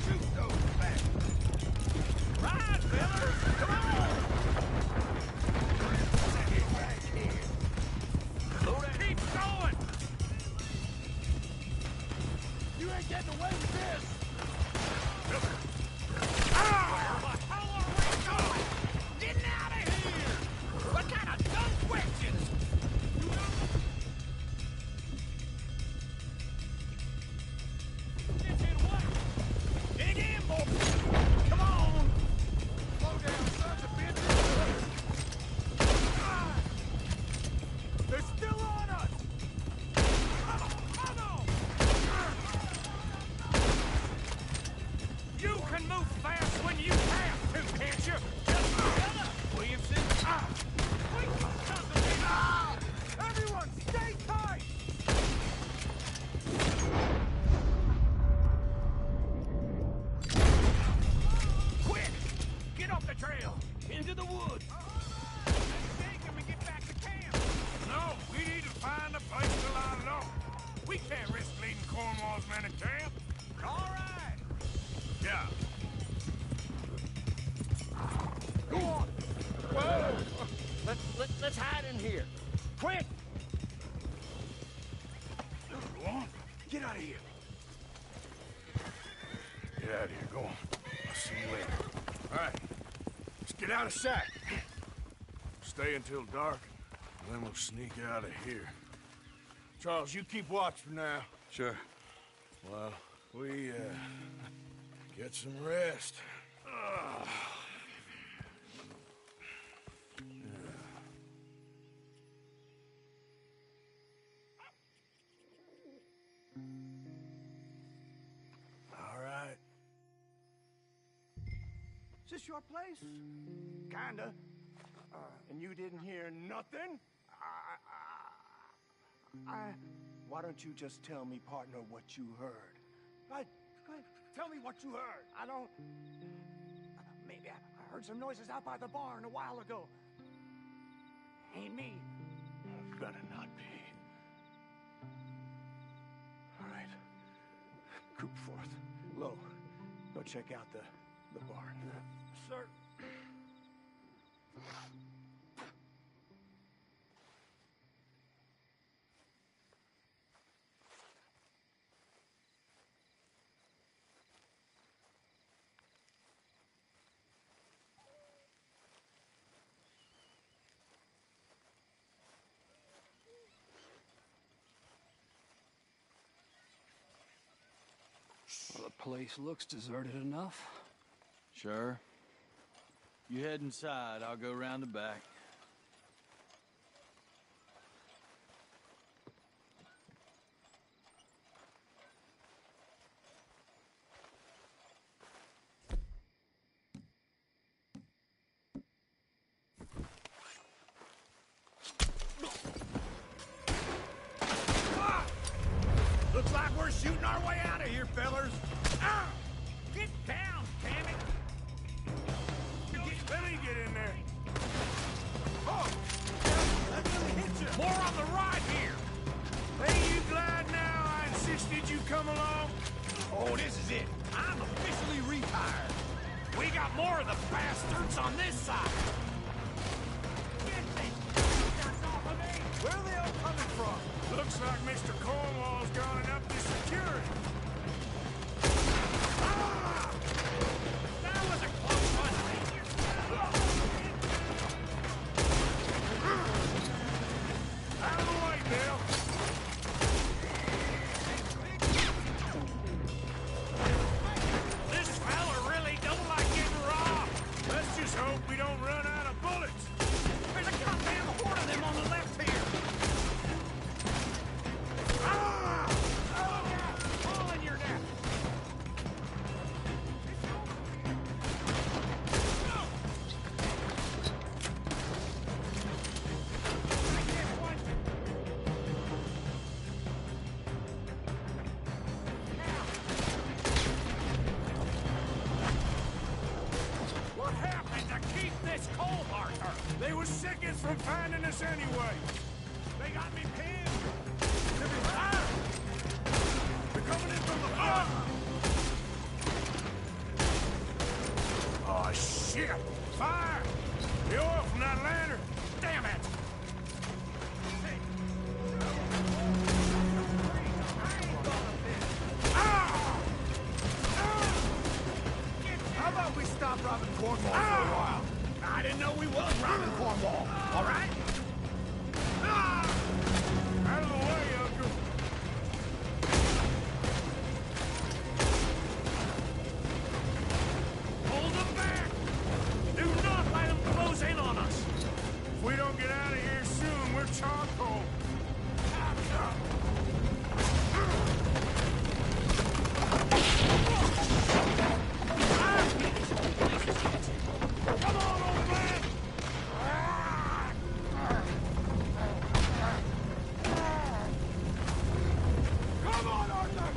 Shoot those back! Ride, fellas! Come on! Get back here! Keep going! You ain't getting away with this! Getting out of here! What kind of dumb questions? Dig in, boy! Come on! Slow down, sons of bitches! They're still on us! Come on! You can move fast when you have to, can't you? Williamson! Everyone, stay tight! Quick! Get off the trail! Into the woods! Let's take him and get back to camp! No, we need to find a place to lie low. We can't risk leading Cornwall's men to camp. All right! Yeah. Go on! Whoa! Let's hide in here. Quick! Go on. Get out of here. Get out of here. Go on. I'll see you later. All right. Let's get out of sight. Stay until dark, and then we'll sneak out of here. Charles, you keep watch for now. Sure. Well, we, get some rest. All right. Is this your place? Kinda. And you didn't hear nothing? Why don't you just tell me, partner, what you heard? Right. Tell me what you heard. I don't... Maybe I heard some noises out by the barn a while ago. Ain't me. Better not be. All right. Coop forth. Low. Go check out the barn. Sir. Well, the place looks deserted enough. Sure. You head inside, I'll go round the back. Looks like we're shooting our way out of here, fellers. Get down, damn it! Let me get in there. Oh! That really hit you! More on the right here! Hey, you glad now I insisted you come along? Oh, this is it. I'm officially retired. We got more of the bastards on this side! Where are they all coming from? Looks like Mr. Cornwall's gone and upped his security. That was a close one! Out of the way, Bill. This fella really don't like getting robbed! They were seconds from finding us anyway. They got me pinned. They're behind. They're coming in from the front. Oh, shit! Fire! The oil from that lantern! Damn it! How about we stop robbing Cornwall for a while? I didn't know we was robbing Cornwall, all right? Out of the way, Uncle! Hold them back! Do not let them close in on us! If we don't get out of here soon, we're charcoal. Come on, old man! Come on, Arthur!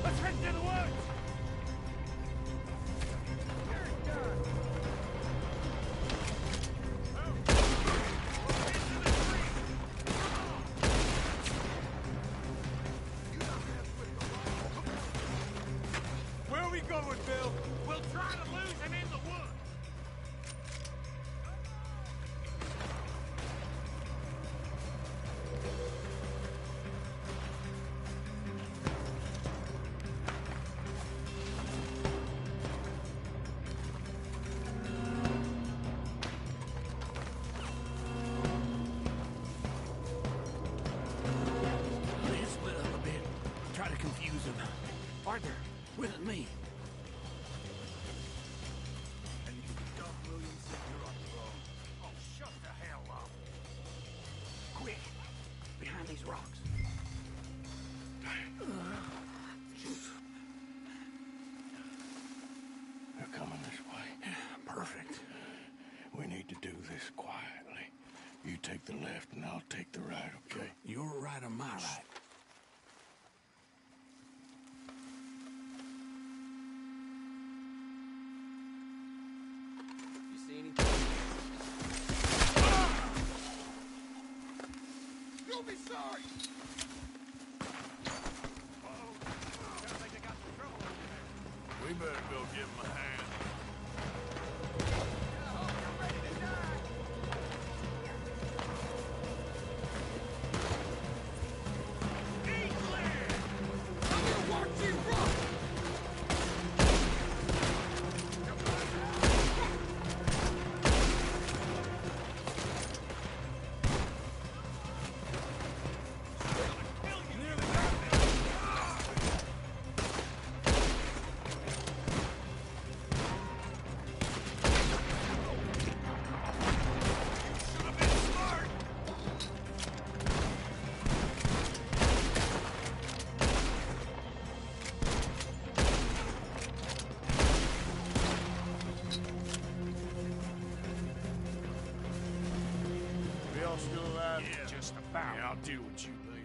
Let's head to the woods! Where are we going, Bill? We'll try to lose him in the woods! Let's split up a bit. Try to confuse him. Arthur, with me. Oh, shut the hell up! Quick, behind these rocks. They're coming this way. Perfect. We need to do this quietly. You take the left and I'll take the right, okay? Your right or my right? You see anything? You'll be sorry! We better go give him a hand. We all still alive? Yeah. Just about. Yeah, I'll deal with you later.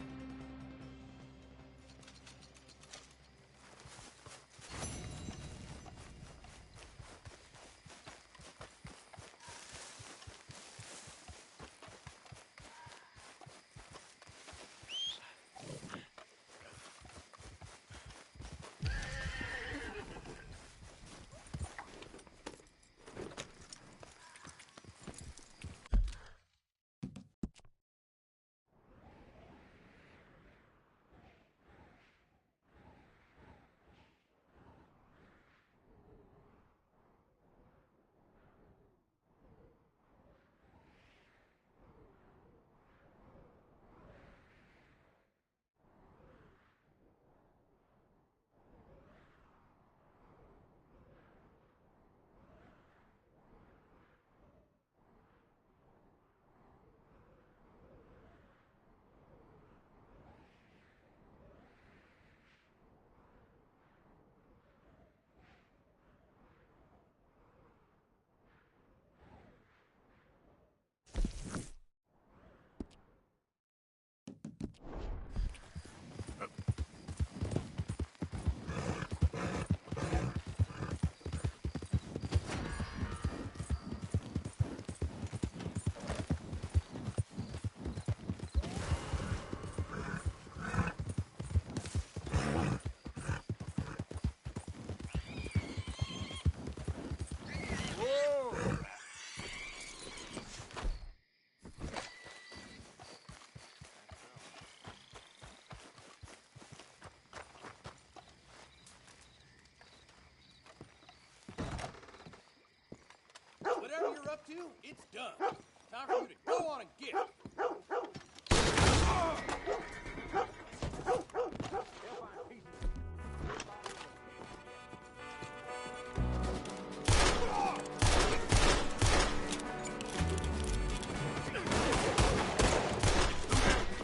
to, it's done. Time for you to go on and get it.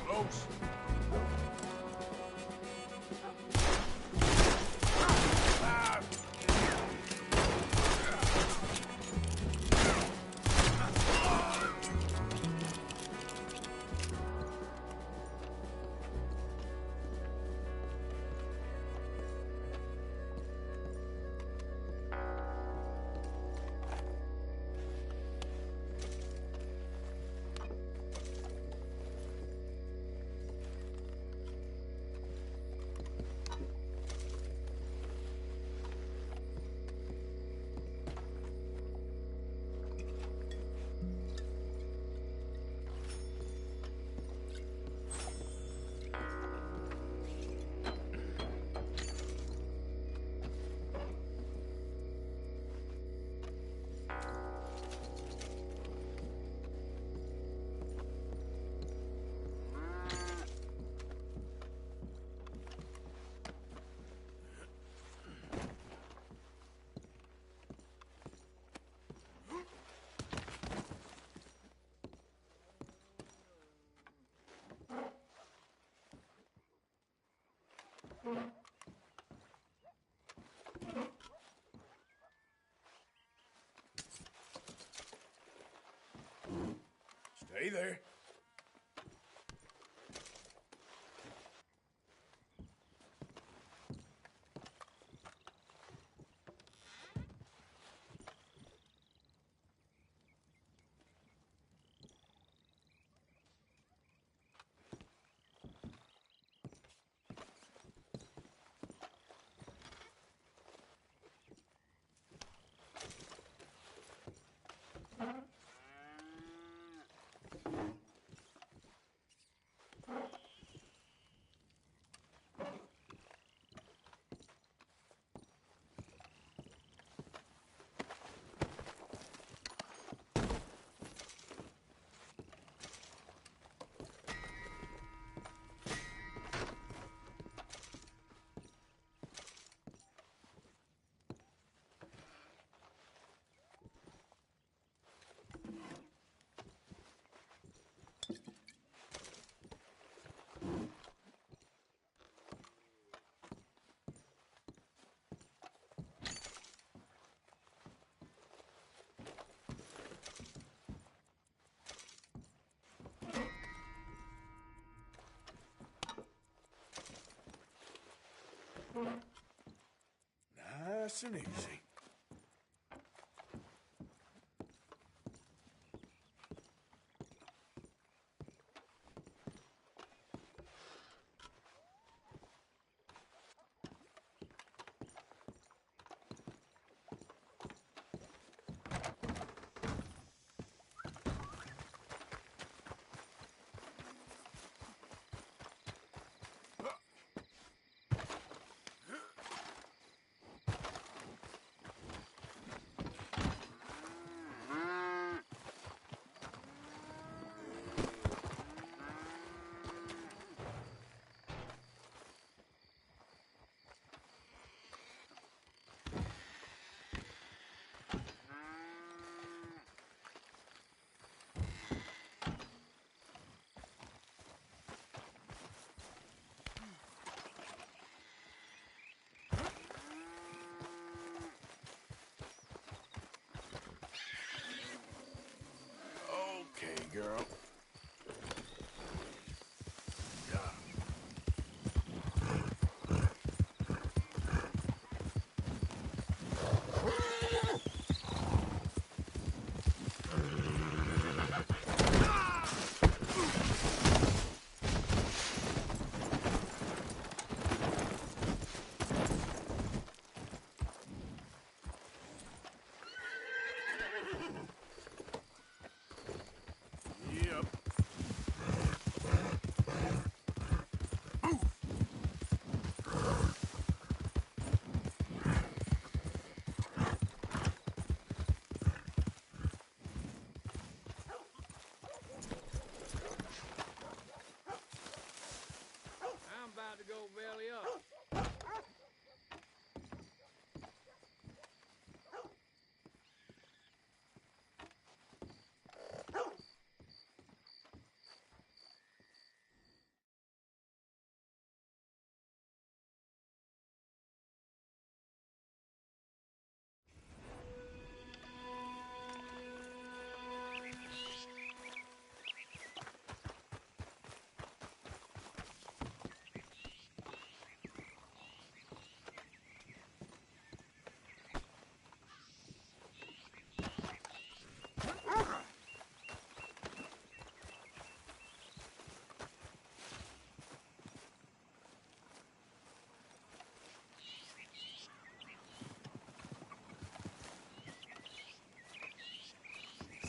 Close. Stay there. Nice and easy. Okay, girl. Yep. go belly up.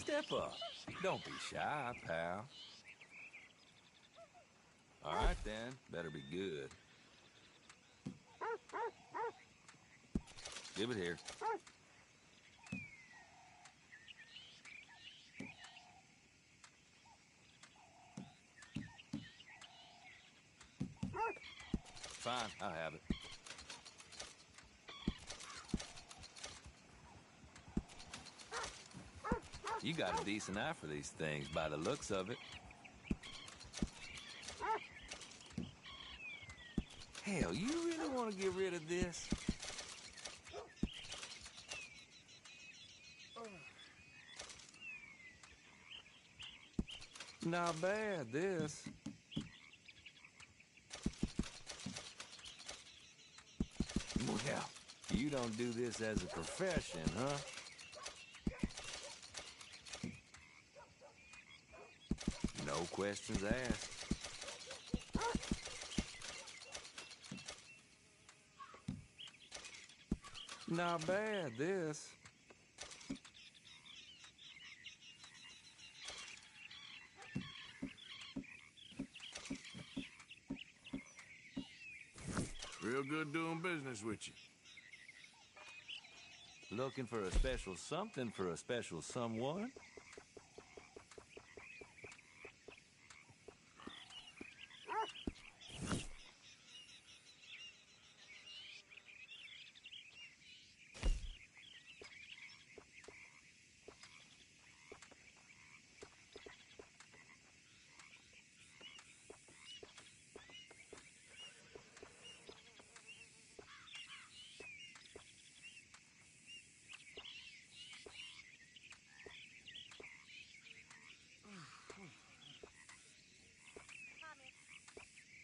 Step up. Don't be shy, pal. All right, then. Better be good. Give it here. Fine, I'll have it. You got a decent eye for these things by the looks of it. Hell, you really want to get rid of this? Not bad, this. Well, you don't do this as a profession, huh? No questions asked. Not bad, this. Real good doing business with you. Looking for a special something for a special someone?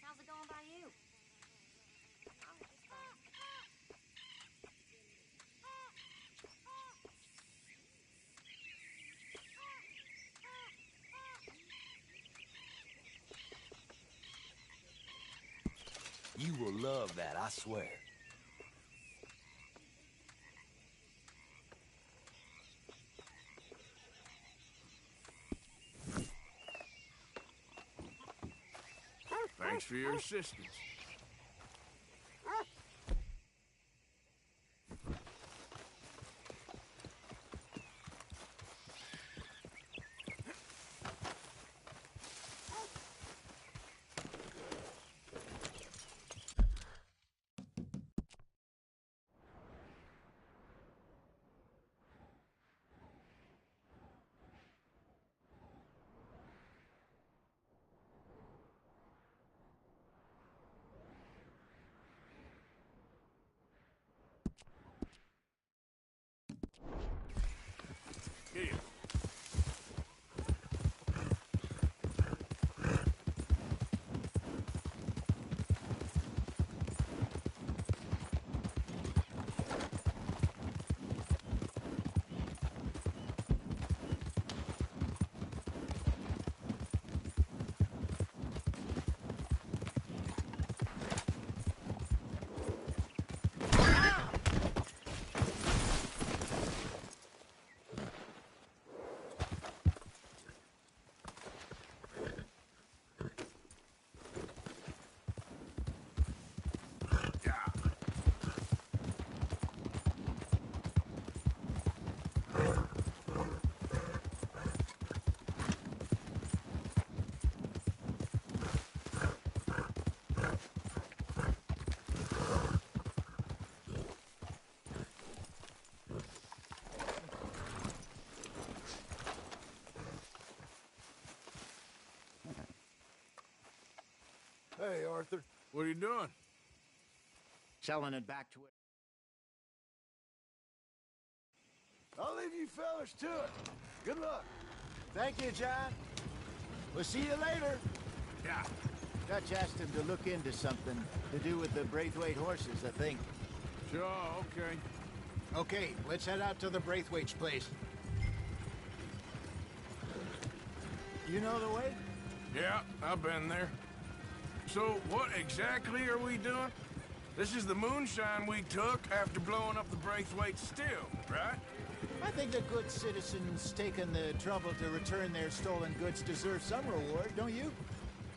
How's it going by you? You will love that, I swear. Thanks for your assistance. Hey, Arthur. What are you doing? Selling it back to it. I'll leave you fellas to it. Good luck. Thank you, John. We'll see you later. Yeah. Dutch asked him to look into something to do with the Braithwaite horses, I think. Sure, okay. Okay, let's head out to the Braithwaite's place. You know the way? Yeah, I've been there. So, what exactly are we doing? This is the moonshine we took after blowing up the Braithwaite still, right? I think the good citizens taking the trouble to return their stolen goods deserve some reward, don't you?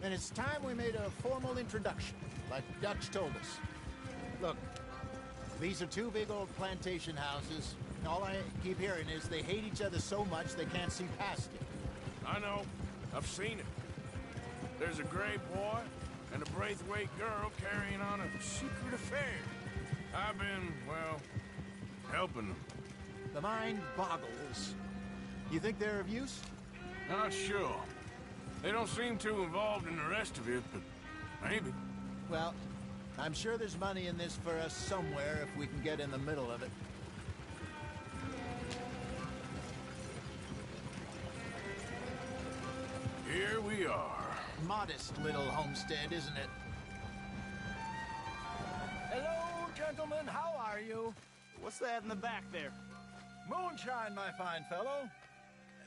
And it's time we made a formal introduction, like Dutch told us. Look, these are two big old plantation houses. All I keep hearing is they hate each other so much they can't see past it. I know. I've seen it. There's a gray boy and a Braithwaite girl carrying on a secret affair. I've been, well, helping them. The mind boggles. You think they're of use? Not sure. They don't seem too involved in the rest of it, but maybe. Well, I'm sure there's money in this for us somewhere if we can get in the middle of it. Here we are. Modest little homestead, isn't it? Hello, gentlemen. How are you? What's that in the back there? Moonshine, my fine fellow.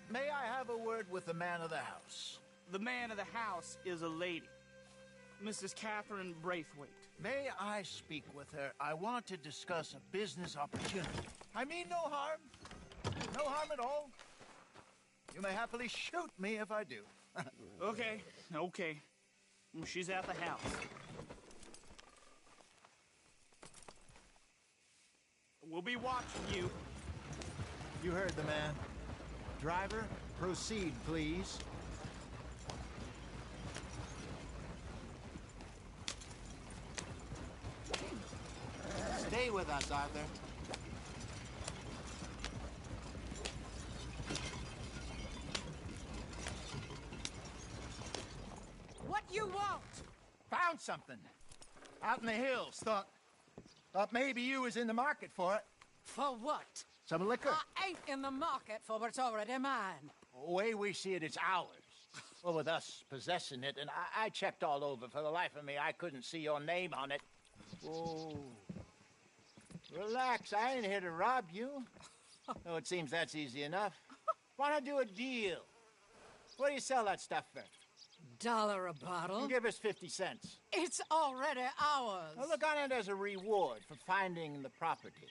May I have a word with the man of the house? The man of the house is a lady. Mrs. Catherine Braithwaite. May I speak with her? I want to discuss a business opportunity. I mean no harm. No harm at all. You may happily shoot me if I do. Okay. Well, she's at the house. We'll be watching you. You heard the man. Driver, proceed, please. Stay with us, Arthur. What you want? Found something. Out in the hills. Thought maybe you was in the market for it. For what? Some liquor. I ain't in the market for what's already mine. The way we see it, it's ours. Well, with us possessing it, and I checked all over. For the life of me, I couldn't see your name on it. Oh. Relax, I ain't here to rob you. Oh, it seems that's easy enough. Why not do a deal? What do you sell that stuff for? $1 a bottle? Give us 50 cents. It's already ours. Well, look on it as a reward for finding the property.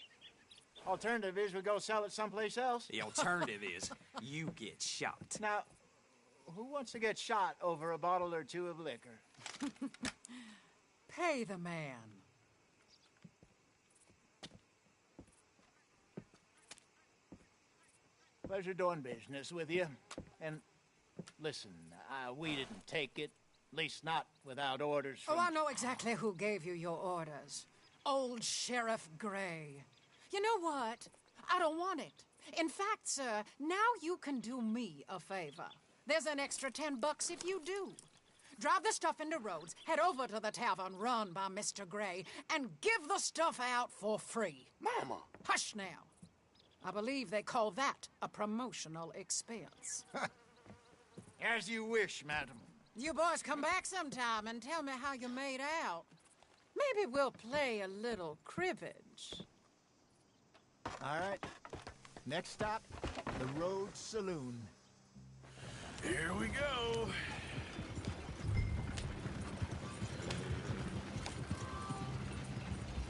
Alternative is we go sell it someplace else. The alternative is you get shot. Now, who wants to get shot over a bottle or two of liquor? Pay the man. Pleasure doing business with you. And listen, we didn't take it. At least not without orders from... Oh, I know exactly who gave you your orders. Old Sheriff Gray. You know what? I don't want it. In fact, sir, now you can do me a favor. There's an extra $10 if you do. Drive the stuff into Rhodes, head over to the tavern run by Mr. Gray, and give the stuff out for free. Mama! Hush now. I believe they call that a promotional expense. As you wish, madam. You boys come back sometime and tell me how you made out. Maybe we'll play a little cribbage. All right. Next stop, the Rhodes Saloon. Here we go.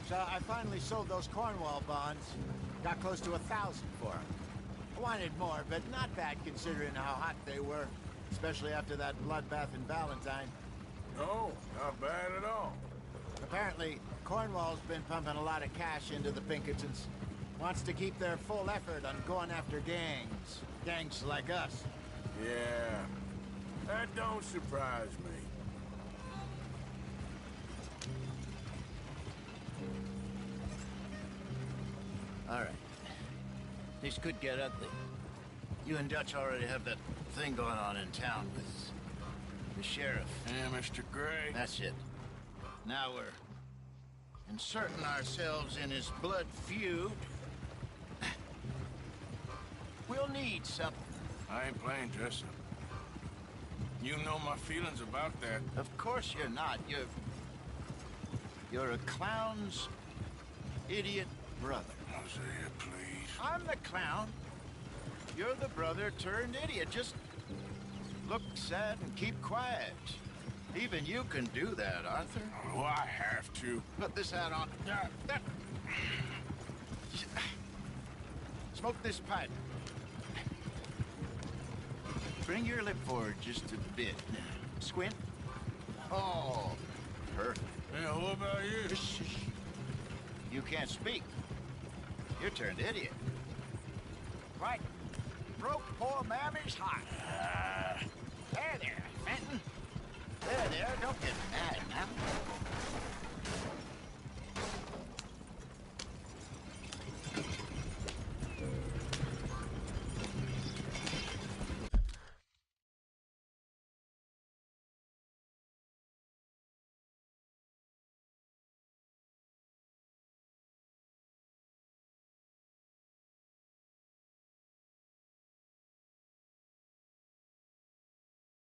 So I finally sold those Cornwall bonds. Got close to 1,000 for them. I wanted more, but not bad considering how hot they were. Especially after that bloodbath in Valentine. No, not bad at all. Apparently, Cornwall's been pumping a lot of cash into the Pinkertons. Wants to keep their full effort on going after gangs. Gangs like us. Yeah, that don't surprise me. All right. This could get ugly. You and Dutch already have that thing going on in town with the sheriff. Yeah, Mr. Gray. That's it. Now we're inserting ourselves in his blood feud. We'll need something. I ain't playing dress up. You know my feelings about that. Of course you're not. You're a clown's idiot brother. Hosea, please. I'm the clown. You're the brother turned idiot. Just look sad and keep quiet. Even you can do that, Arthur. Oh, I have to. Put this hat on. Smoke this pipe. Bring your lip forward just a bit. Squint. Oh, perfect. Yeah, what about you? Shh. You can't speak. You're turned idiot. Right. Broke poor Mammy's heart. There, Fenton. There, don't get mad now.